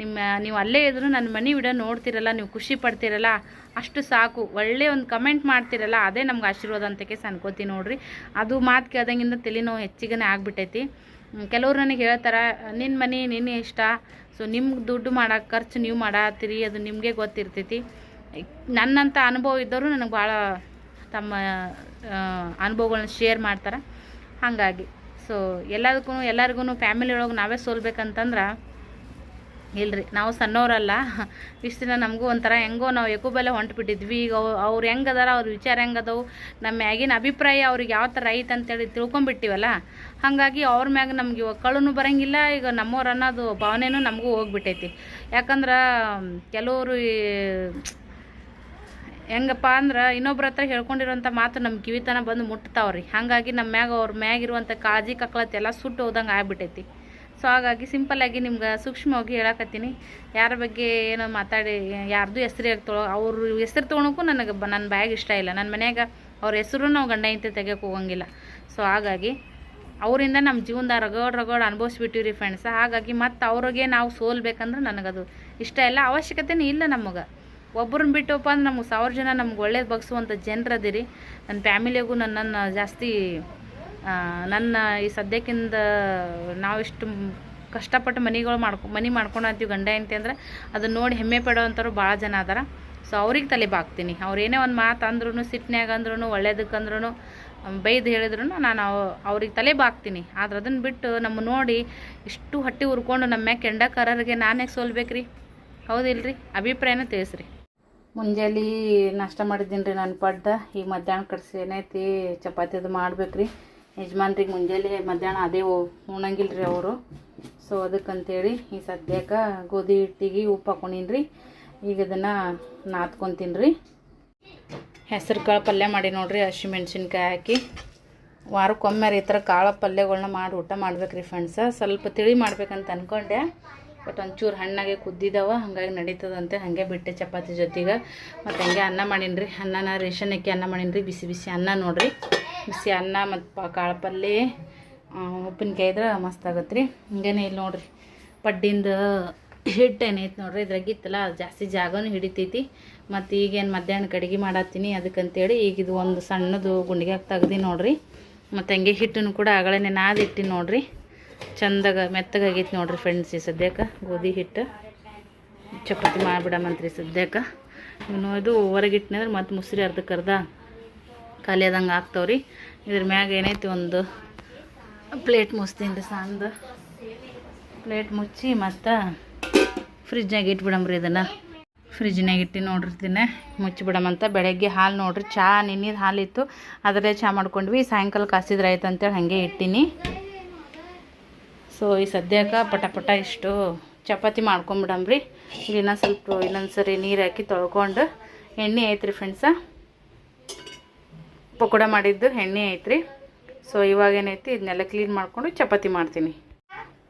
ನೀವು ಅಲ್ಲೇ ಇದ್ರು ನನ್ನ ಮನೆ ವಿಡಿಯೋ ನೋಡ್ತಿರಲ್ಲ, ನೀವು ಖುಷಿ ಪಡ್ತಿರಲ್ಲ, ಅಷ್ಟು ಸಾಕು. ಒಳ್ಳೆ ಒಂದು ಕಮೆಂಟ್ ಮಾಡ್ತಿರಲ್ಲ, ಅದೇ ನಮ್ಗೆ ಆಶೀರ್ವಾದ ಅಂತಕ್ಕೆ ಅನ್ಕೋತೀನಿ ನೋಡ್ರಿ. ಅದು ಮಾತು ಕೇಳ್ದಂಗಿಂದ ತಲೆನೋವು ಹೆಚ್ಚಿಗೆ ಆಗ್ಬಿಟ್ಟೈತಿ. ಕೆಲವ್ರು ನನಗೆ ಹೇಳ್ತಾರೆ, ನಿನ್ನ ಮನೆ ನಿನ್ನೆ ಇಷ್ಟ, ಸೊ ನಿಮ್ಗೆ ದುಡ್ಡು ಮಾಡೋಕೆ ಖರ್ಚು ನೀವು ಮಾಡತ್ತೀರಿ, ಅದು ನಿಮಗೆ ಗೊತ್ತಿರ್ತೈತಿ. ನನ್ನಂಥ ಅನುಭವ ಇದ್ದವರು ನನಗೆ ಭಾಳ ತಮ್ಮ ಅನುಭವಗಳನ್ನ ಶೇರ್ ಮಾಡ್ತಾರೆ. ಹಾಗಾಗಿ ಸೊ ಎಲ್ಲರಿಗೂ ಫ್ಯಾಮಿಲಿ ಒಳಗೆ ನಾವೇ ಸೋಲ್ಬೇಕಂತಂದ್ರೆ ಇಲ್ರಿ, ನಾವು ಸಣ್ಣವರಲ್ಲ. ಇಷ್ಟು ದಿನ ನಮಗೂ ಒಂಥರ ಹೆಂಗೋ ನಾವು ಎಕುಬೆಲೆ ಹೊಂಟ್ಬಿಟ್ಟಿದ್ವಿ. ಈಗ ಅವ್ರು ಹೆಂಗದಾರ, ಅವ್ರ ವಿಚಾರ ಹೆಂಗದವು, ನಮ್ಮ ಮ್ಯಾಗಿನ ಅಭಿಪ್ರಾಯ ಅವ್ರಿಗೆ ಯಾವ ಥರ ಐತೆ ಅಂತೇಳಿ ತಿಳ್ಕೊಂಬಿಟ್ಟಿವಲ್ಲ. ಹಾಗಾಗಿ ಅವ್ರ ಮ್ಯಾಗ ನಮ್ಗೆ ಇವಾಗ ಕಳುನು ಬರೋಂಗಿಲ್ಲ. ಈಗ ನಮ್ಮವ್ರು ಅನ್ನೋದು ಭಾವನೆನೂ ನಮಗೂ ಹೋಗ್ಬಿಟ್ಟೈತಿ. ಯಾಕಂದ್ರೆ ಕೆಲವರು ಹೆಂಗಪ್ಪ ಅಂದ್ರೆ ಇನ್ನೊಬ್ರ ಹತ್ರ ಹೇಳ್ಕೊಂಡಿರೋಂಥ ಮಾತು ನಮ್ಮ ಕಿವಿತನ ಬಂದು ಮುಟ್ತಾವ್ರಿ. ಹಾಗಾಗಿ ನಮ್ಮ ಮ್ಯಾಗ ಅವ್ರ ಮ್ಯಾಗಿರುವಂಥ ಕಾಳಜಿ ಕಕ್ಕಳತ್ತೆ ಎಲ್ಲ ಸುಟ್ಟು ಹೋದಂಗೆ ಆಗ್ಬಿಟ್ಟೈತಿ. ಸೊ ಹಾಗಾಗಿ ಸಿಂಪಲ್ಲಾಗಿ ನಿಮ್ಗೆ ಸೂಕ್ಷ್ಮವಾಗಿ ಹೇಳಕತ್ತೀನಿ. ಯಾರ ಬಗ್ಗೆ ಏನೋ ಮಾತಾಡಿ ಯಾರ್ದು ಹೆಸ್ರು ಅವ್ರ ಹೆಸ್ರು ತೊಗೊಳಕ್ಕೂ ನನ್ನ ಬ್ಯಾಗ್ ಇಷ್ಟ ಇಲ್ಲ. ನನ್ನ ಮನ್ಯಾಗ ಅವ್ರ ಹೆಸರು ನಾವು ಗಂಡ ಇಂತ ತೆಗಿಯೋಕೆ ಹೋಗಂಗಿಲ್ಲ. ಸೊ ಹಾಗಾಗಿ ಅವರಿಂದ ನಮ್ಮ ಜೀವನದ ರಗಡ್ ಅನುಭವಿಸ್ಬಿಟ್ಟಿವ್ರಿ ಫ್ರೆಂಡ್ಸ. ಹಾಗಾಗಿ ಮತ್ತು ಅವ್ರಿಗೆ ನಾವು ಸೋಲ್ಬೇಕಂದ್ರೆ ನನಗದು ಇಷ್ಟ ಇಲ್ಲ, ಅವಶ್ಯಕತೆನೇ ಇಲ್ಲ. ನಮಗೆ ಒಬ್ಬರನ್ನ ಬಿಟ್ಟಪ್ಪ ಅಂದ್ರೆ ನಮ್ಗೆ 1000 ಜನ ನಮ್ಗೆ ಒಳ್ಳೇದು ಬಗ್ಸುವಂಥ ಜನರದಿರಿ. ನನ್ನ ಫ್ಯಾಮಿಲಿಯಾಗೂ ನನ್ನನ್ನು ಜಾಸ್ತಿ ನನ್ನ ಈ ಸದ್ಯಕ್ಕಿಂತ ನಾವಿಷ್ಟು ಕಷ್ಟಪಟ್ಟು ಮನೆ ಮಾಡ್ಕೊಳತ್ತೀವಿ ಗಂಡ ಹೆಂಡತಿ ಅಂದ್ರೆ ಅದನ್ನ ನೋಡಿ ಹೆಮ್ಮೆ ಪಡೋವಂಥವ್ರು ಭಾಳ ಜನ ಅದಾರ. ಸೊ ಅವ್ರಿಗೆ ತಲೆ ಬಾಗ್ತೀನಿ. ಅವ್ರು ಏನೇ ಒಂದು ಮಾತು ಅಂದ್ರೂ, ಸಿಟ್ಟಿನ್ಯಾಗ ಅಂದ್ರೂ, ಒಳ್ಳೇದಕ್ಕಂದ್ರೂ ಬೈದು ಹೇಳಿದ್ರು ನಾನು ಅವ್ರಿಗೆ ತಲೆ ಬಾಗ್ತೀನಿ. ಆದ್ರೆ ಅದನ್ನು ಬಿಟ್ಟು ನಮ್ಮ ನೋಡಿ ಇಷ್ಟು ಹೊಟ್ಟೆ ಉರ್ಕೊಂಡು ನಮ್ಮ ಮ್ಯಾಗ ಕೆಂಡಕಾರರಿಗೆ ನಾನೇ ಸೋಲ್ಬೇಕ್ರಿ, ಹೌದಿಲ್ರಿ? ಅಭಿಪ್ರಾಯನ ತಿಳಿಸ್ರಿ. ಮುಂಜಾನೆ ನಾಷ್ಟ ಮಾಡಿದ್ದೀನಿ ರೀ ನಾನು ಪಡ್ಡ. ಈಗ ಮಧ್ಯಾಹ್ನ ಕಡ್ಸಿ ಏನೈತಿ ಚಪಾತಿದು ಮಾಡ್ಬೇಕ್ರಿ. ಯಜಮಾನ್ರಿಗೆ ಮುಂಜಾನೆ ಮಧ್ಯಾಹ್ನ ಅದೇ ಉಣಂಗಿಲ್ಲ ರೀ ಅವರು. ಸೊ ಅದಕ್ಕಂತೇಳಿ ಈ ಸದ್ಯಕ್ಕೆ ಗೋಧಿ ಹಿಟ್ಟಿಗೆ ಉಪ್ಪು ಹಾಕೊಂಡೀನಿ ರೀ. ಈಗ ಇದನ್ನು ನಾದ್ಕೊತೀನಿ ರೀ. ಹೆಸ್ರು ಕಾಳು ಪಲ್ಯ ಮಾಡಿ ನೋಡಿರಿ, ಹಸಿಮೆಣ್ಸಿನ್ಕಾಯಿ ಹಾಕಿ. ವಾರಕ್ಕೊಮ್ಮೆ ಈ ಥರ ಕಾಳು ಪಲ್ಯಗಳನ್ನ ಮಾಡಿ ಊಟ ಮಾಡ್ಬೇಕು ರೀ ಫ್ರೆಂಡ್ಸ. ಸ್ವಲ್ಪ ತಿಳಿ ಮಾಡ್ಬೇಕಂತ ಅಂದ್ಕೊಂಡೆ, ಬಟ್ ಒಂಚೂರು ಹಣ್ಣಾಗೆ ಕುದ್ದಿದ್ದಾವ, ಹಾಗಾಗಿ ನಡೀತದಂತೆ ಹಾಗೆ ಬಿಟ್ಟೆ ಚಪಾತಿ ಜೊತೆಗೆ. ಮತ್ತು ಹಂಗೆ ಅನ್ನ ಮಾಡೀನಿ ರೀ. ಅನ್ನನ ರೇಷನ್ ಅಕ್ಕಿ ಅನ್ನ ಮಾಡೀನಿ ರೀ, ಬಿಸಿ ಬಿಸಿ ಅನ್ನ ನೋಡಿರಿ. ಬಿಸಿ ಅನ್ನ ಮತ್ತು ಕಾಳು ಪಲ್ಯ ಉಪ್ಪಿನಕಾಯಿ ಇದ್ರೆ ಮಸ್ತ್ ಆಗತ್ತೆ ರೀ. ಹಿಂಗೇನೆ ಇಲ್ಲಿ ನೋಡಿರಿ ಪಡ್ಡಿಂದ ಹಿಟ್ಟು ಏನೈತೆ ನೋಡಿರಿ, ಇದ್ರಾಗಿತ್ತಲ್ಲ ಜಾಸ್ತಿ ಜಾಗನೂ ಹಿಡಿತೈತಿ. ಮತ್ತು ಈಗೇನು ಮಧ್ಯಾಹ್ನ ಅಡುಗೆ ಮಾಡತ್ತೀನಿ, ಅದಕ್ಕಂತೇಳಿ ಈಗ ಇದು ಒಂದು ಸಣ್ಣದು ಗುಂಡಿಗೆ ತೆಗ್ದು ನೋಡಿರಿ. ಮತ್ತು ಹಂಗೆ ಹಿಟ್ಟನ್ನು ಕೂಡ ಆಗಳೇ ನಾದಿಟ್ಟು ನೋಡಿರಿ, ಚಂದಾಗ ಮೆತ್ತಗಾಗೈತಿ ನೋಡಿರಿ ಫ್ರೆಂಡ್ಸ್. ಈ ಸದ್ಯಕ್ಕೆ ಗೋಧಿ ಹಿಟ್ಟು ಚಪಾತಿ ಮಾಡಿಬಿಡಮಂತ್ರಿ ಸದ್ಯಕ್ಕೆ. ಇನ್ನು ಇದು ಹೊರಗಿಟ್ಟಿನಂದ್ರೆ ಮತ್ತು ಮುಸ್ರಿ ಅರ್ಧಕ್ಕರ್ಧ ಖಾಲಿ ಆದಂಗೆ ಆಗ್ತಾವ್ರಿ. ಇದ್ರ ಮ್ಯಾಗ ಏನೈತಿ ಒಂದು ಪ್ಲೇಟ್ ಮುಚ್ತೀನಿ ರೀ, ಸಣ್ಣದು ಪ್ಲೇಟ್ ಮುಚ್ಚಿ ಮತ್ತು ಫ್ರಿಜ್ನಾಗ ಇಟ್ಬಿಡಮ್ರಿ. ಇದನ್ನು ಫ್ರಿಜ್ನಾಗ ಇಟ್ಟು ನೋಡಿರ್ತೀನಿ ಮುಚ್ಚಿಬಿಡಮಂತ. ಬೆಳಗ್ಗೆ ಹಾಲು ನೋಡಿರಿ, ಚಹಾ ನಿನ್ನಿದ ಹಾಲಿತ್ತು, ಅದರೇ ಚಹಾ ಮಾಡ್ಕೊಂಡ್ವಿ. ಸಾಯಂಕಾಲ ಕಾಸಿದ್ರೆ ಆಯ್ತು ಅಂತೇಳಿ ಹಾಗೆ ಇಟ್ಟೀನಿ. ಸೊ ಈ ಸದ್ಯಕ್ಕೆ ಪಟ ಇಷ್ಟು ಚಪಾತಿ ಮಾಡ್ಕೊಂಬಿಡಮ್ರಿ. ಇಲ್ಲಿ ಸ್ವಲ್ಪ ಇನ್ನೊಂದು ಸರಿ ನೀರು ಹಾಕಿ ತೊಳ್ಕೊಂಡು ಎಣ್ಣೆ ಐತ್ರಿ ಫ್ರೆಂಡ್ಸ, ಪಕೋಡ ಮಾಡಿದ್ದು ಎಣ್ಣೆ ಐತ್ರಿ. ಸೊ ಇವಾಗ ಏನೈತಿ ಇದನ್ನೆಲ್ಲ ಕ್ಲೀನ್ ಮಾಡಿಕೊಂಡು ಚಪಾತಿ ಮಾಡ್ತೀನಿ.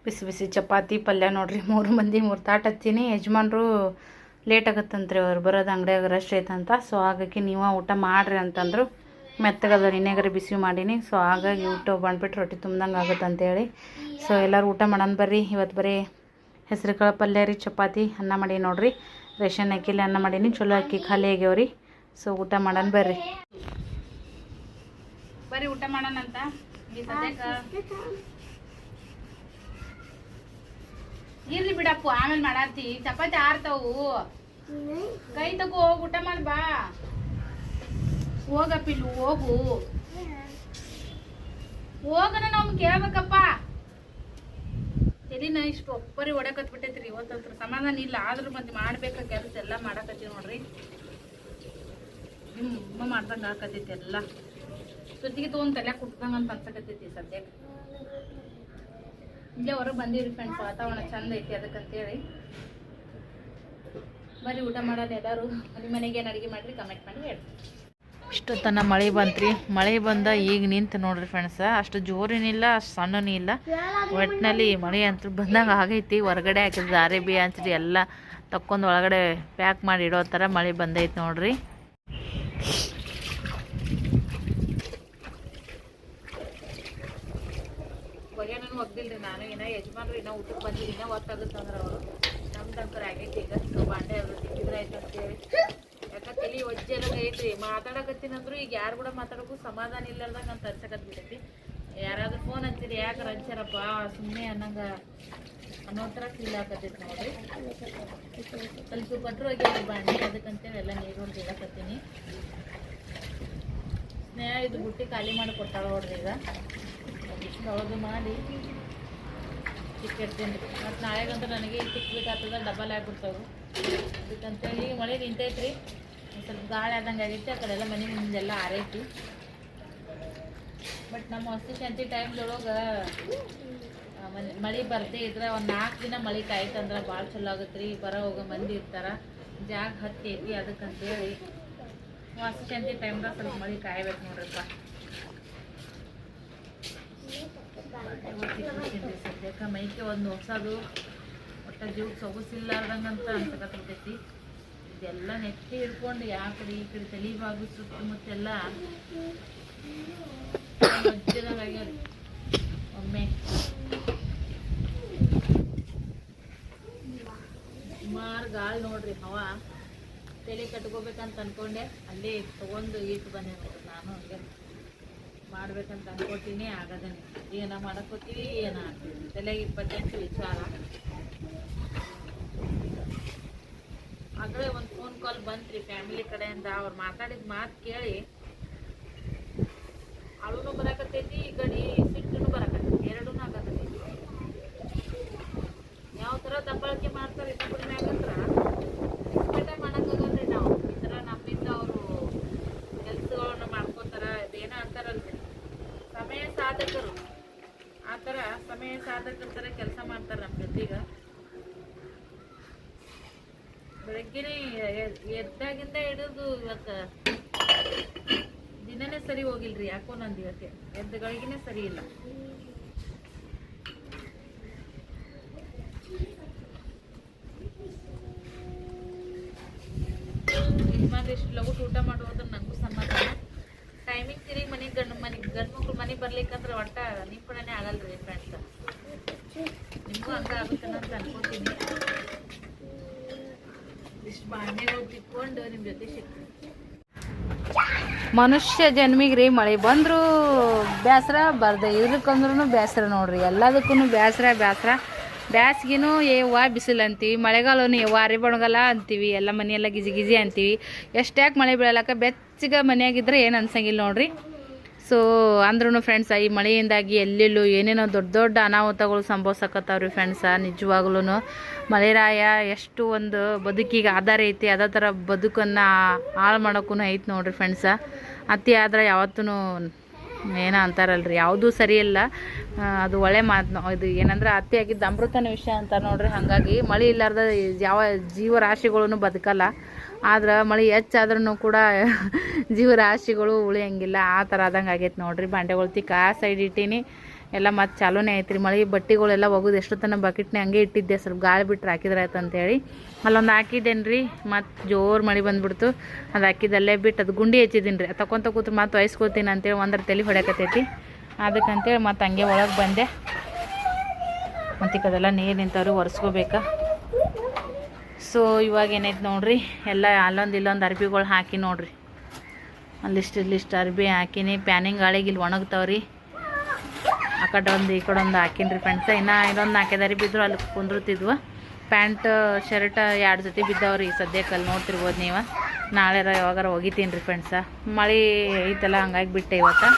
ಬಿಸಿ ಬಿಸಿ ಚಪಾತಿ ಪಲ್ಯ ನೋಡಿರಿ. 3 ಮಂದಿ 3 ತಾಟು ಹತ್ತೀನಿ. ಯಜಮಾನ್ರು ಲೇಟ್ ಆಗತ್ತಂತ್ರಿ, ಅವ್ರು ಬರೋದು ಅಂಗಡಿಯಾಗ ರಶ್ ಐತಂತ. ಸೊ ಹಾಗಾಗಿ ನೀವು ಊಟ ಮಾಡಿರಿ ಅಂತಂದರು. ಮೆತ್ತಗದ ನಿನ್ನೆಗರೆ ಬಿಸಿ ಮಾಡೀನಿ. ಸೊ ಹಾಗಾಗಿ ಊಟ ಬಂದ್ಬಿಟ್ಟು ರೊಟ್ಟಿ ತುಂಬ್ದಂಗೆ ಆಗುತ್ತೆ ಅಂತೇಳಿ. ಸೊ ಎಲ್ಲರೂ ಊಟ ಮಾಡೋಣ ಬರ್ರಿ. ಇವತ್ತು ಬರೀ ಹೆಸ್ರು ಕಾಳು ಪಲ್ಯ ರೀ, ಚಪಾತಿ ಅನ್ನ ಮಾಡಿ ನೋಡಿರಿ. ರೇಷನ್ ಅಕ್ಕಿಲಿ ಅನ್ನ ಮಾಡೀನಿ, ಚಲೋ ಅಕ್ಕಿ ಖಾಲಿ ಆಗ್ಯಾವ್ರಿ. ಸೊ ಊಟ ಮಾಡೋಣ ಬರ್ರಿ ಊಟ ಮಾಡೋಣ ಅಂತ. ಈ ಸದ್ಯಕ್ಕೆ ಇರ್ಲಿ ಬಿಡಪ್ಪು, ಆಮೇಲೆ ಮಾಡಾತಿ. ಚಪಾತಿ ಆರ್ತಾವು, ಕೈ ತಗೋ, ಹೋಗಿ ಊಟ ಮಾಡಿ ಬಾ. ಹೋಗಪ್ಪಿಲ್ಲು ಹೋಗು, ಹೋಗನ ನಾವು ಕೇಳ್ಬೇಕಪ್ಪ. ತಲಿನ ಇಷ್ಟು ಒಪ್ಪರಿ ಹೊಡಕತ್ಬಿಟ್ಟೈತ್ರಿ ಇವತ್ತಂತ್ರ ಸಮಾಧಾನ ಇಲ್ಲ. ಆದ್ರೂ ಮತ್ತೆ ಮಾಡ್ಬೇಕ ಕೆಲಸ ಎಲ್ಲ ಮಾಡಕತ್ತೀವಿ ನೋಡ್ರಿ. ನಿಮ್ಮ ಮಾಡ್ದಂಗೆ ಹಾಕತೈತಿ ಎಲ್ಲ ಸುದ್ದಿಗೆ ತೊಗೊಂಡು ತಲೆ ಕುಟ್ದಂಗೆ ಅಂತ ಅನ್ಸಕತ್ತೈತಿ ಸದ್ಯಕ್ಕೆ. ಇಲ್ಲೇ ಹೊರಗೆ ಬಂದೀವ್ರಿ ಫ್ರೆಂಡ್ಸ್, ವಾತಾವರಣ ಚಂದ ಐತಿ, ಅದಕ್ಕಂತೇಳಿ ಬರೀ ಊಟ ಮಾಡೋದು. ಎಲ್ಲರೂ ಮನೆಗೆ ಏನು ಅಡುಗೆ ಮಾಡಿರಿ ಕಮೆಂಟ್ ಮಾಡಿ ಹೇಳಿ. ಇಷ್ಟೊತ್ತನ ಮಳೆ ಬಂತ್ರಿ. ಮಳೆ ಬಂದ ಈಗ ನಿಂತು ನೋಡ್ರಿ ಫ್ರೆಂಡ್ಸ. ಅಷ್ಟು ಜೋರೇನಿಲ್ಲ, ಅಷ್ಟು ಸಣ್ಣನೂ ಇಲ್ಲ. ಒಟ್ಟಿನಲ್ಲಿ ಮಳೆ ಅಂತೂ ಬಂದಂಗೆ ಆಗೈತಿ. ಹೊರಗಡೆ ಹಾಕಿದ್ರೆ ಅರೇಬಿ ಅಂತ್ರಿ ಎಲ್ಲ ತಕ್ಕೊಂಡು ಒಳಗಡೆ ಪ್ಯಾಕ್ ಮಾಡಿ ಇಡೋ ಥರ ಮಳೆ ಬಂದೈತಿ ನೋಡ್ರಿ. ಹೊಗೆನೂ ಒಗ್ದಿಲ್ರಿ ನಾನು. ಇನ್ನೂ ಯಜಮಾನ್ರು ಇನ್ನೂ ಊಟಕ್ಕೆ ಬಂದಿರಿ, ಇನ್ನೂ ಒತ್ತಾಗುತ್ತಂದ್ರೆ ಅವರು. ನಮ್ದು ಅಂಕರ್ ಆಗೈತಿ ಈಗ. ಬಾಂಡೆ ಅವರು ತಿಕ್ಕಿದ್ರೆ ಆಯ್ತು ಅಂತೇಳಿ. ಯಾಕೆ ತಲೆ ಒಜ್ಜೆಲ್ಲ ಐತ್ರಿ. ಮಾತಾಡಕತ್ತೀನಂದ್ರು ಈಗ ಯಾರು ಕೂಡ ಮಾತಾಡೋಕ್ಕೂ ಸಮಾಧಾನ ಇಲ್ಲಾರ್ದಂಗೆ ಅಂತ ಅನ್ಸಕತ್ಬಿಟ್ಟೈತಿ. ಯಾರಾದ್ರೂ ಫೋನ್ ಹಚ್ಚಿರಿ, ಯಾಕೆ ಹಚ್ಚಾರಪ್ಪ ಸುಮ್ಮನೆ ಅನ್ನಂಗೆ ಅನ್ನೋ ಥರ ಫೀಲ್ ಆಗತ್ತೈತಿ ನೋಡ್ರಿ. ಸ್ವಲ್ಪ ಪಟ್ರು ಹೋಗ್ಯಾರ ಬಾಂಡೆ, ಅದಕ್ಕಂತೇಳಿ ಎಲ್ಲ ನೀರು ಹೊಡೆದು ಇಡಕತ್ತೀನಿ. ಸ್ನೇಹ ಇದು ಬುಟ್ಟಿ ಖಾಲಿ ಮಾಡಿ ಕೊಟ್ಟಾಳ ನೋಡ್ರಿ. ಈಗ ಇಷ್ಟು ಒಳಗೆ ಮಾಡಿ ತಿಕ್ಕಿಡ್ತೀನಿ. ಮತ್ತು ನಾಳೆಗಂತೂ ನನಗೆ ತಿಕ್ಬೇಕಾಗ್ತದ, ಡಬಲ್ ಆಗಿಬಿಡ್ತಾವೆ. ಅದಕ್ಕಂತೇಳಿ ಮಳೆ ನಿಂತೈತ್ರಿ, ಸ್ವಲ್ಪ ಗಾಳಿ ಆದಂಗೆ ಆಗೈತಿ. ಆ ಕಡೆ ಎಲ್ಲ ಮನೆ ಮುಂದೆಲ್ಲ ಆರೈತಿ. ಬಟ್ ನಮ್ಮ ವಸ್ತು ಶಾಂತಿ ಟೈಮ್ದೊಳಗೆ ಮಳೆ ಬರ್ದೇ ಇದ್ರೆ ಒಂದು 4 ದಿನ ಮಳೆ ಕಾಯ್ತಂದ್ರೆ ಭಾಳ ಚಲೋ ಆಗತ್ತೆ ರೀ. ಬರೋ ಹೋಗೋ ಮಂದಿ ಇರ್ತಾರೆ, ಜಾಗ ಹತ್ತೈತಿ. ಅದಕ್ಕಂತೇಳಿ ವಾಸ್ತು ಶಾಂತಿ ಟೈಮ್ದಾಗ ಸ್ವಲ್ಪ ಮಳೆ ಕಾಯ್ಬೇಕು ನೋಡ್ರಪ್ಪ. ಸದ್ಯಕ್ಕೆ ಮೈಕೆ ಒಂದು ಹೊಸದು ಒಟ್ಟ ಜೀವಕ್ಕೆ ಸೊಗಸಿಲ್ಲಾರ್ದಂಗೆ ಅಂತ ಅನ್ಸಕತ್ತೈತಿ. ಇದೆಲ್ಲ ನೆತ್ತಿ ಹಿಡ್ಕೊಂಡು ಯಾ ಕಡೆ ಈ ಕಡೆ ತಲೆಬಾಗು ಸುತ್ತಮುತ್ತೆಲ್ಲ ಒಜ್ಜದಂಗೆ ಆಗ್ಯಾವ್ರಿ. ಒಮ್ಮೆ ಸುಮಾರು ಗಾಳಿ ನೋಡ್ರಿ, ಹವಾ ತಲೆ ಕಟ್ಕೋಬೇಕಂತ ಅನ್ಕೊಂಡೆ. ಅಲ್ಲೇ ತೊಗೊಂಡು ಇಟ್ಟು ಬಂದೆ ನೋಡ್ರಿ. ನಾನು ಹಂಗೆ ಮಾಡ್ಬೇಕಂತ ಅನ್ಕೊತೀನಿ, ಆಗದೇನೆ. ಏನ ಮಾಡಕ್ಕೋತೀವಿ, ಏನ ಆಗ್ತೀವಿ ತಲೆಗೆ 28 ವಿಚಾರ. ಆಗಲೇ ಒಂದು ಫೋನ್ ಕಾಲ್ ಬಂತ್ರಿ ಫ್ಯಾಮಿಲಿ ಕಡೆಯಿಂದ. ಅವ್ರು ಮಾತಾಡಿದ ಮಾತು ಕೇಳಿ ಅಳುನು ಬರಾಕತ್ತೈತಿ ಈ ಕಡೆ ಸಿಟ್ಟುನು ಬರಾಕತ್ತೈತಿ, ಎರಡೂ ಆಗತ್ತೈತಿ. ಯಾವ ಥರ ದಬ್ಬಾಳಿಕೆ ಮಾಡ್ತಾರೆ ಇನ್ನೊಬ್ಬರ ಮ್ಯಾಗಂದ್ರ ಎಕ್ಸ್ಪೆಕ್ಟೇ ಮಾಡೋಕ್ಕಾಗಲ್ರಿ ನಾವು. ಈ ಥರ ನಮ್ಮಿಂದ ಅವರು ಕೆಲಸಗಳನ್ನ ಮಾಡ್ಕೋತಾರ, ಇದೇನೋ ಅಂತಾರಲ್ರಿ ಸಮಯ ಸಾಧಕರು, ಆ ಥರ ಸಮಯ ಸಾಧಕರ ಥರ ಕೆಲಸ ಮಾಡ್ತಾರೆ ನಮ್ಮ ಜೊತೆಗೆ. ಬೆಳಗ್ಗೆನೇ ಎದ್ದಾಗಿಂದ ಹಿಡಿದು ಇವತ್ತು ದಿನನೇ ಸರಿ ಹೋಗಿಲ್ರಿ, ಯಾಕೋ ನಂದು ಇವತ್ತೆ ಎದ್ದ ಗಳಿಗೆನೇ ಸರಿ ಇಲ್ಲ. ಯಜಮಾನ್ರು ಇಷ್ಟು ಲಗು ಊಟ ಮಾಡೋದ್ರ ನನಗೂ ಸಮಾಧಾನ. ಟೈಮಿಂಗ್ ತಿರುಗಿ ಗಂಡು ಮಕ್ಳು ಮನೆಗೆ ಬರ್ಲಿಕ್ಕಂದ್ರೆ ಒಟ್ಟ ನಿಂಪಣನೇ ಆಗಲ್ರಿ ಫ್ರೆಂಡ್ಸ್. ನಿಮಗೂ ಹಂಗ ಆಗುತ್ತಾನ ಅಂತ ಅನ್ಕೋತೀನಿ. ಇಷ್ಟು ಬಾಂಡೆಗಳು ತಿಕ್ಕೊಂಡು ನಿಮ್ಮ ಜೊತೆ ಸಿಗ್ತೀನಿ. ಮನುಷ್ಯ ಜನ್ಮಿಗೆ ರೀ ಮಳೆ ಬಂದರೂ ಬೇಸರ, ಬರ್ದೆ ಇರ್ಕಂದ್ರೂ ಬೇಸರ ನೋಡ್ರಿ. ಎಲ್ಲದಕ್ಕೂ ಬೇಸರ. ಬ್ಯಾಸ್ಗಿನೂ ಯವ್ವ ಬಿಸಿಲು ಅಂತೀವಿ, ಮಳೆಗಾಲನು ಯವ್ವ ಅರಿಬಣಗಲ್ಲ ಅಂತೀವಿ, ಎಲ್ಲ ಮನೆಯೆಲ್ಲ ಗಿಜಿ ಅಂತೀವಿ. ಎಷ್ಟ್ಯಾಕೆ ಮಳೆ ಬೀಳಲಕ್ಕ ಬೆಚ್ಚಗೆ ಮನೆಯಾಗಿದ್ರೆ ಏನು ಅನ್ಸಂಗಿಲ್ಲ ನೋಡ್ರಿ. ಸೊ ಅಂದ್ರೂ ಫ್ರೆಂಡ್ಸ ಈ ಮಳೆಯಿಂದಾಗಿ ಎಲ್ಲೆಲ್ಲೂ ಏನೇನೋ ದೊಡ್ಡ ಅನಾಹುತಗಳು ಸಂಭವಿಸಕತ್ತಾವ್ರಿ ಫ್ರೆಂಡ್ಸ. ನಿಜವಾಗ್ಲೂ ಮಳೆರಾಯ ಎಷ್ಟು ಒಂದು ಬದುಕಿಗೆ ಆಧಾರ ಐತಿ, ಅದೇ ಥರ ಬದುಕನ್ನು ಹಾಳು ಮಾಡೋಕ್ಕೂ ಐತೆ ನೋಡ್ರಿ ಫ್ರೆಂಡ್ಸ. ಅತಿ ಆದ್ರೆ ಯಾವತ್ತೂ ಏನೋ ಅಂತಾರಲ್ರಿ, ಯಾವುದೂ ಸರಿಯಿಲ್ಲ, ಅದು ಒಳ್ಳೆ ಮಾತು. ಇದು ಏನಂದ್ರೆ ಅತಿ ಆಗಿದ್ದು ಅಮೃತನ ವಿಷಯ ಅಂತ ನೋಡ್ರಿ. ಹಾಗಾಗಿ ಮಳೆ ಇಲ್ಲಾರ್ದ ಯಾವ ಜೀವರಾಶಿಗಳೂ ಬದುಕಲ್ಲ. ಆದ್ರೆ ಮಳೆ ಹೆಚ್ಚಾದ್ರೂ ಕೂಡ ಜೀವರಾಶಿಗಳು ಉಳಿಯಂಗಿಲ್ಲ, ಆ ಥರ ಆದಂಗೆ ಆಗೈತೆ ನೋಡ್ರಿ. ಬಾಂಡೆಗಳು ತಿಕ್ಕ ಆ ಸೈಡ್ ಇಟ್ಟೀನಿ, ಎಲ್ಲ ಮತ್ತೆ ಚಾಲೂನೇ ಐತ್ರಿ. ಮಳೆ ಬಟ್ಟೆಗಳೆಲ್ಲ ಒಗದು ಎಷ್ಟು ತನಕ ಬಕೆಟ್ನೇ ಹಂಗೆ ಇಟ್ಟಿದ್ದೆ, ಸ್ವಲ್ಪ ಗಾಳಿ ಬಿಟ್ಟರೆ ಹಾಕಿದ್ರೆ ಆಯ್ತು ಅಂತೇಳಿ ಅಲ್ಲೊಂದು ಹಾಕಿದ್ದೇನೆ ರೀ. ಮತ್ತು ಜೋರು ಮಳೆ ಬಂದುಬಿಡ್ತು, ಅದು ಹಾಕಿದ್ದಲ್ಲೇ ಬಿಟ್ಟು ಅದು ಗುಂಡಿ ಹಚ್ಚಿದ್ದೀನಿ ರೀ. ತಗೊಂತ ಕೂತ್ರು ಮತ್ತೆ ವಯಸ್ಕೋತೀನಿ ಅಂತೇಳಿ ಒಂದರ ತಲೆ ಹೊಡ್ಯಾಕತ್ತೈತಿ. ಅದಕ್ಕಂತೇಳಿ ಮತ್ತು ಹಂಗೆ ಒಳಗೆ ಬಂದೆ. ಮತ್ತು ಅದೆಲ್ಲ ನೀರು ನಿಂತವ್ರಿ, ಒರೆಸ್ಕೋಬೇಕಾ. ಸೊ ಇವಾಗ ಏನೈತೆ ನೋಡ್ರಿ, ಎಲ್ಲ ಇಲ್ಲೊಂದು ಅರ್ಬಿಗಳು ಹಾಕಿ ನೋಡ್ರಿ, ಅಲ್ಲಿಷ್ಟು ಅರ್ಬಿ ಹಾಕಿನಿ. ಪ್ಯಾನಿಂಗ್ ಗಾಳಿಗೆ ಇಲ್ಲಿ ಒಣಗ್ತಾವ್ರಿ. ಆ ಕಡೆ ಒಂದು ಈ ಕಡೆ ಒಂದು ಹಾಕಿನ್ರಿ ಫ್ರೆಂಡ್ಸ. ಇನ್ನೂ ಇನ್ನೊಂದು 4 ಅರ್ಬಿ ಇದ್ರು ಅಲ್ಲಿ ಕುಂದಿರ್ತಿದ್ವು. ಪ್ಯಾಂಟ್ ಶರ್ಟ್ 2 ಜೊತೆ ಬಿದ್ದಾವ್ರಿ ಸದ್ಯಕ್ಕೆ, ಅಲ್ಲಿ ನೋಡ್ತಿರ್ಬೋದು ನೀವು. ನಾಳೆ ಯಾವಾಗಾರ ಒಗಿತೀನಿ ರೀ ಫ್ರೆಂಡ್ಸ. ಮಳೆ ಐತಲ್ಲ ಹಂಗಾಗಿ ಬಿಟ್ಟೆ ಇವತ್ತು.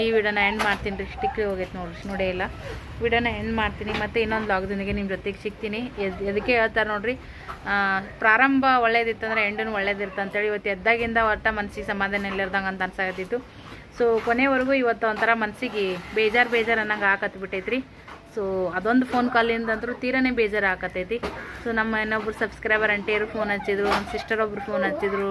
ಈ ವಿಡಿಯೋನ ಎಂಡ್ ಮಾಡ್ತೀನಿ ರೀ. ಸ್ಟಿಕ್ ಹೋಗೈತೆ ನೋಡಿ ಇಲ್ಲ. ವಿಡಿಯೋನ ಎಂಡ್ ಮಾಡ್ತೀನಿ, ಮತ್ತು ಇನ್ನೊಂದು ಲಾಗ್ದೊಂದಿಗೆ ನಿಮ್ಮ ಜೊತೆಗೆ ಸಿಗ್ತೀನಿ. ಎದಕ್ಕೆ ಹೇಳ್ತಾರೆ ನೋಡ್ರಿ, ಪ್ರಾರಂಭ ಒಳ್ಳೇದಿತ್ತಂದ್ರೆ ಎಂಡೂ ಒಳ್ಳೇದಿರುತ್ತೆ ಅಂತೇಳಿ. ಇವತ್ತು ಎದ್ದಾಗಿಂದ ಒಟ್ಟ ಮನಸ್ಸಿಗೆ ಸಮಾಧಾನ ಇಲ್ಲಿರ್ದಂಗೆ ಅಂತ ಅನ್ಸಾಕತ್ತಿತ್ತು. ಸೊ ಕೊನೆವರೆಗೂ ಇವತ್ತು ಒಂಥರ ಮನಸ್ಸಿಗೆ ಬೇಜಾರು ಅನ್ನಂಗೆ ಹಾಕತ್ಬಿಟ್ಟೈತ್ರಿ. ಸೊ ಅದೊಂದು ಫೋನ್ ಕಾಲಿಂದ ಅಂತೂ ತೀರನೇ ಬೇಜಾರು ಹಾಕತ್ತೈತಿ. ಸೊ ನಮ್ಮ ಇನ್ನೊಬ್ರು ಸಬ್ಸ್ಕ್ರೈಬರ್ ಅಂಟಿಯರು ಫೋನ್ ಹಚ್ಚಿದ್ರು, ನಮ್ಮ ಸಿಸ್ಟರ್ ಒಬ್ರು ಫೋನ್ ಹಚ್ಚಿದ್ರು,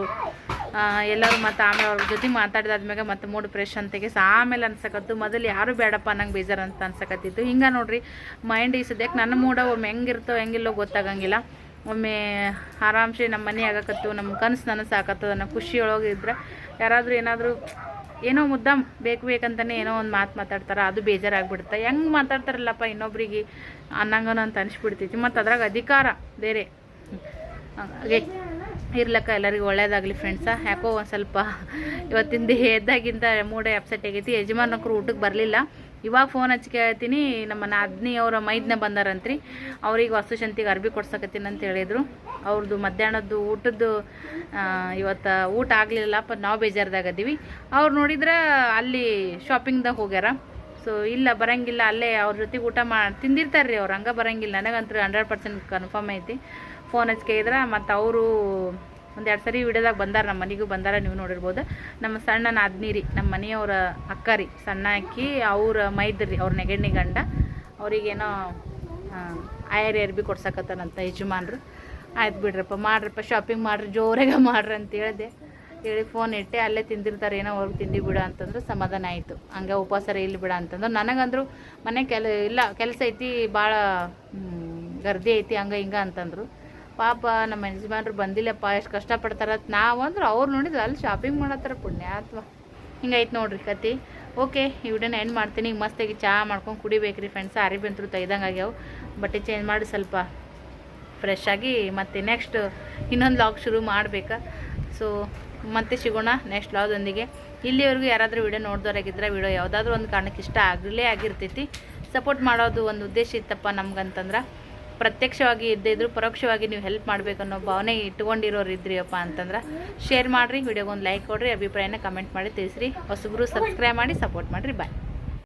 ಎಲ್ಲರೂ ಮತ್ತು ಆಮೇಲೆ ಅವ್ರ ಜೊತೆ ಮಾತಾಡಿದಾದ್ಮೇಲೆ ಮತ್ತು ಮೂಡ್ ಫ್ರೆಶ್ ಅಂತೆಗೆ ಆಮೇಲೆ ಅನ್ಸಕತ್ತು. ಮೊದಲು ಯಾರು ಬೇಡಪ್ಪ ಅನ್ನಂಗೆ ಬೇಜಾರು ಅಂತ ಅನ್ಸಕತ್ತಿತ್ತು. ಹಿಂಗೆ ನೋಡ್ರಿ ಮೈಂಡ್ ಈ ಸದ್ಯಕ್ಕೆ ನನ್ನ ಮೂಡ ಒಮ್ಮೆ ಹೆಂಗಿರ್ತೋ ಹೆಂಗಿಲ್ಲೋ ಗೊತ್ತಾಗಂಗಿಲ್ಲ. ಒಮ್ಮೆ ಆರಾಮ್ಸೆ ನಮ್ಮ ಮನೆ ಆಗಕತ್ತು, ನಮ್ಮ ಕನಸು ನನಸು ಆಕತ್ತದ ಅನ್ನೋ ಖುಷಿಯೊಳಗಿದ್ರೆ ಯಾರಾದರೂ ಏನಾದರೂ ಏನೋ ಮುದ್ದಾಮ್ ಬೇಕಂತಲೇ ಏನೋ ಒಂದು ಮಾತಾಡ್ತಾರೆ, ಅದು ಬೇಜಾರಾಗ್ಬಿಡುತ್ತೆ. ಹೆಂಗೆ ಮಾತಾಡ್ತಾರಲ್ಲಪ್ಪ ಇನ್ನೊಬ್ರಿಗೆ ಅನ್ನಂಗನ ಅಂತ ಅನಿಸ್ಬಿಡ್ತೈತಿ. ಮತ್ತು ಅದ್ರಾಗ ಅಧಿಕಾರ ಬೇರೆ. ಹಾಗೆ ಇರ್ಲಕ್ಕ ಎಲ್ಲರಿಗೂ ಒಳ್ಳೇದಾಗಲಿ ಫ್ರೆಂಡ್ಸ. ಯಾಕೋ ಒಂದು ಸ್ವಲ್ಪ ಇವತ್ತಿಂದ ಎದ್ದಾಗಿಂತ ಮೂಡೇ ಅಪ್ಸೆಟ್ ಆಗೈತಿ. ಯಜಮಾನಕರು ಊಟಕ್ಕೆ ಬರಲಿಲ್ಲ. ಇವಾಗ ಫೋನ್ ಹಚ್ಚಿಕೆ ಹೇಳ್ತೀನಿ, ನಮ್ಮ ನಾದ್ನಿ ಅವರ ಮೈದನ ಬಂದಾರಂತ್ರಿ. ಅವ್ರಿಗೆ ವಸ್ತುಶಾಂತಿಗೆ ಅರ್ಬಿ ಕೊಡ್ಸಕತ್ತೀನಿ ಅಂತ ಹೇಳಿದರು. ಅವ್ರದ್ದು ಮಧ್ಯಾಹ್ನದ್ದು ಊಟದ್ದು ಇವತ್ತು ಊಟ ಆಗಲಿಲ್ಲಪ್ಪ, ನಾವು ಬೇಜಾರ್ದಾಗದ್ದೀವಿ. ಅವ್ರು ನೋಡಿದ್ರೆ ಅಲ್ಲಿ ಶಾಪಿಂಗ್ದಾಗ ಹೋಗ್ಯಾರ. ಸೊ ಇಲ್ಲ ಬರೋಂಗಿಲ್ಲ, ಅಲ್ಲೇ ಅವ್ರ ಜೊತೆಗೆ ಊಟ ತಿಂದಿರ್ತಾರೆ ರೀ ಅವ್ರು, ಹಂಗೆ ಬರೋಂಗಿಲ್ಲ. ನನಗಂತೂ 100% ಕನ್ಫರ್ಮ್ ಐತಿ. ಫೋನ್ ಹಚ್ಕೆ ಇದ್ರೆ ಮತ್ತು ಅವರು 1-2 ಸರಿ ವಿಡಿಯೋದಾಗ ಬಂದಾರ, ನಮ್ಮ ಮನೆಗೂ ಬಂದಾರ, ನೀವು ನೋಡಿರ್ಬೋದು. ನಮ್ಮ ಸಣ್ಣ ನಾದ್ನಿ ರೀ, ನಮ್ಮ ಮನೆಯವ್ರ ಅಕ್ಕ ರೀ, ಸಣ್ಣ ಅಕ್ಕಿ ಅವ್ರ ಮೈದ್ರಿ, ಅವ್ರ ನೆಗಣ್ಣಿ ಗಂಡ. ಅವ್ರಿಗೇನೋ ಆಯರ್ ಅರ್ಬಿ ಕೊಡ್ಸಕತ್ತಾನಂತ ಯಜಮಾನ್ರು. ಆಯ್ತು ಬಿಡ್ರಪ್ಪ, ಮಾಡ್ರಪ್ಪ ಶಾಪಿಂಗ್ ಮಾಡ್ರಿ, ಜೋರಾಗ ಮಾಡ್ರಿ ಅಂತ ಹೇಳಿ ಫೋನ್ ಇಟ್ಟೆ. ಅಲ್ಲೇ ತಿಂದಿರ್ತಾರೆ, ಏನೋ ಅವ್ರಿಗೆ ತಿಂದು ಬಿಡ ಅಂತಂದ್ರೆ ಸಮಾಧಾನ ಆಯಿತು. ಹಂಗೆ ಉಪವಾಸರ ಇಲ್ಲಿ ಬಿಡ ಅಂತಂದ್ರೆ ನನಗಂದ್ರು ಮನೆ ಕೆಲಸ ಐತಿ, ಭಾಳ ಗರ್ದಿ ಐತಿ, ಹಂಗೆ ಹಿಂಗೆ ಅಂತಂದರು. ಪಾಪ ನಮ್ಮ ಯಜಮಾನ್ರು ಬಂದಿಲ್ಲಪ್ಪ, ಎಷ್ಟು ಕಷ್ಟಪಡ್ತಾರ ನಾವು ಅಂದ್ರೆ ಅವ್ರು ನೋಡಿದ್ರೆ ಅಲ್ಲಿ ಶಾಪಿಂಗ್ ಮಾಡತ್ತಾರ, ಪುಣ್ಯ ಅಥವಾ ಹಿಂಗೈತೆ ನೋಡ್ರಿ ಕತಿ. ಓಕೆ, ಈ ವಿಡಿಯೋನ ಎಂಡ್ ಮಾಡ್ತೀನಿ. ಈಗ ಮಸ್ತಾಗಿ ಚಹಾ ಮಾಡ್ಕೊಂಡು ಕುಡಿಬೇಕ್ರಿ ಫ್ರೆಂಡ್ಸ್. ಅರಿಬಿ ಅಂತೂ ತೆಗ್ದಂಗೆ ಆಗ್ಯಾವ. ಬಟ್ಟೆ ಚೇಂಜ್ ಮಾಡಿ ಸ್ವಲ್ಪ ಫ್ರೆಶ್ ಆಗಿ ಮತ್ತೆ ನೆಕ್ಸ್ಟ್ ಇನ್ನೊಂದು ಲಾಗ್ ಶುರು ಮಾಡಬೇಕಾ. ಸೊ ಮತ್ತೆ ಸಿಗೋಣ ನೆಕ್ಸ್ಟ್ ಲಾಗ್ದೊಂದಿಗೆ. ಇಲ್ಲಿವರೆಗೂ ಯಾರಾದರೂ ವಿಡಿಯೋ ನೋಡ್ದವ್ರಾಗಿದ್ದರೆ ವಿಡಿಯೋ ಯಾವುದಾದ್ರೂ ಒಂದು ಕಾರಣಕ್ಕೆ ಇಷ್ಟ ಆಗಿರ್ತೈತಿ. ಸಪೋರ್ಟ್ ಮಾಡೋದು ಒಂದು ಉದ್ದೇಶ ಇತ್ತಪ್ಪ ನಮ್ಗಂತಂದ್ರೆ. ಪ್ರತ್ಯಕ್ಷವಾಗಿ ಇದ್ದಿದ್ರು ಪರೋಕ್ಷವಾಗಿ ನೀವು ಹೆಲ್ಪ್ ಮಾಡಬೇಕು ಅನ್ನೋ ಭಾವನೆ ಇಟ್ಕೊಂಡಿರೋರು ಇದ್ರಿಯಪ್ಪ ಅಂತಂದ್ರೆ ಶೇರ್ ಮಾಡಿರಿ, ವಿಡಿಯೋಗೊಂದು ಲೈಕ್ ಕೊಡಿರಿ, ಅಭಿಪ್ರಾಯನ ಕಮೆಂಟ್ ಮಾಡಿ ತಿಳಿಸ್ರಿ. ಹೊಸಬ್ರು ಸಬ್ಸ್ಕ್ರೈಬ್ ಮಾಡಿ ಸಪೋರ್ಟ್ ಮಾಡಿರಿ. ಬಾಯ್.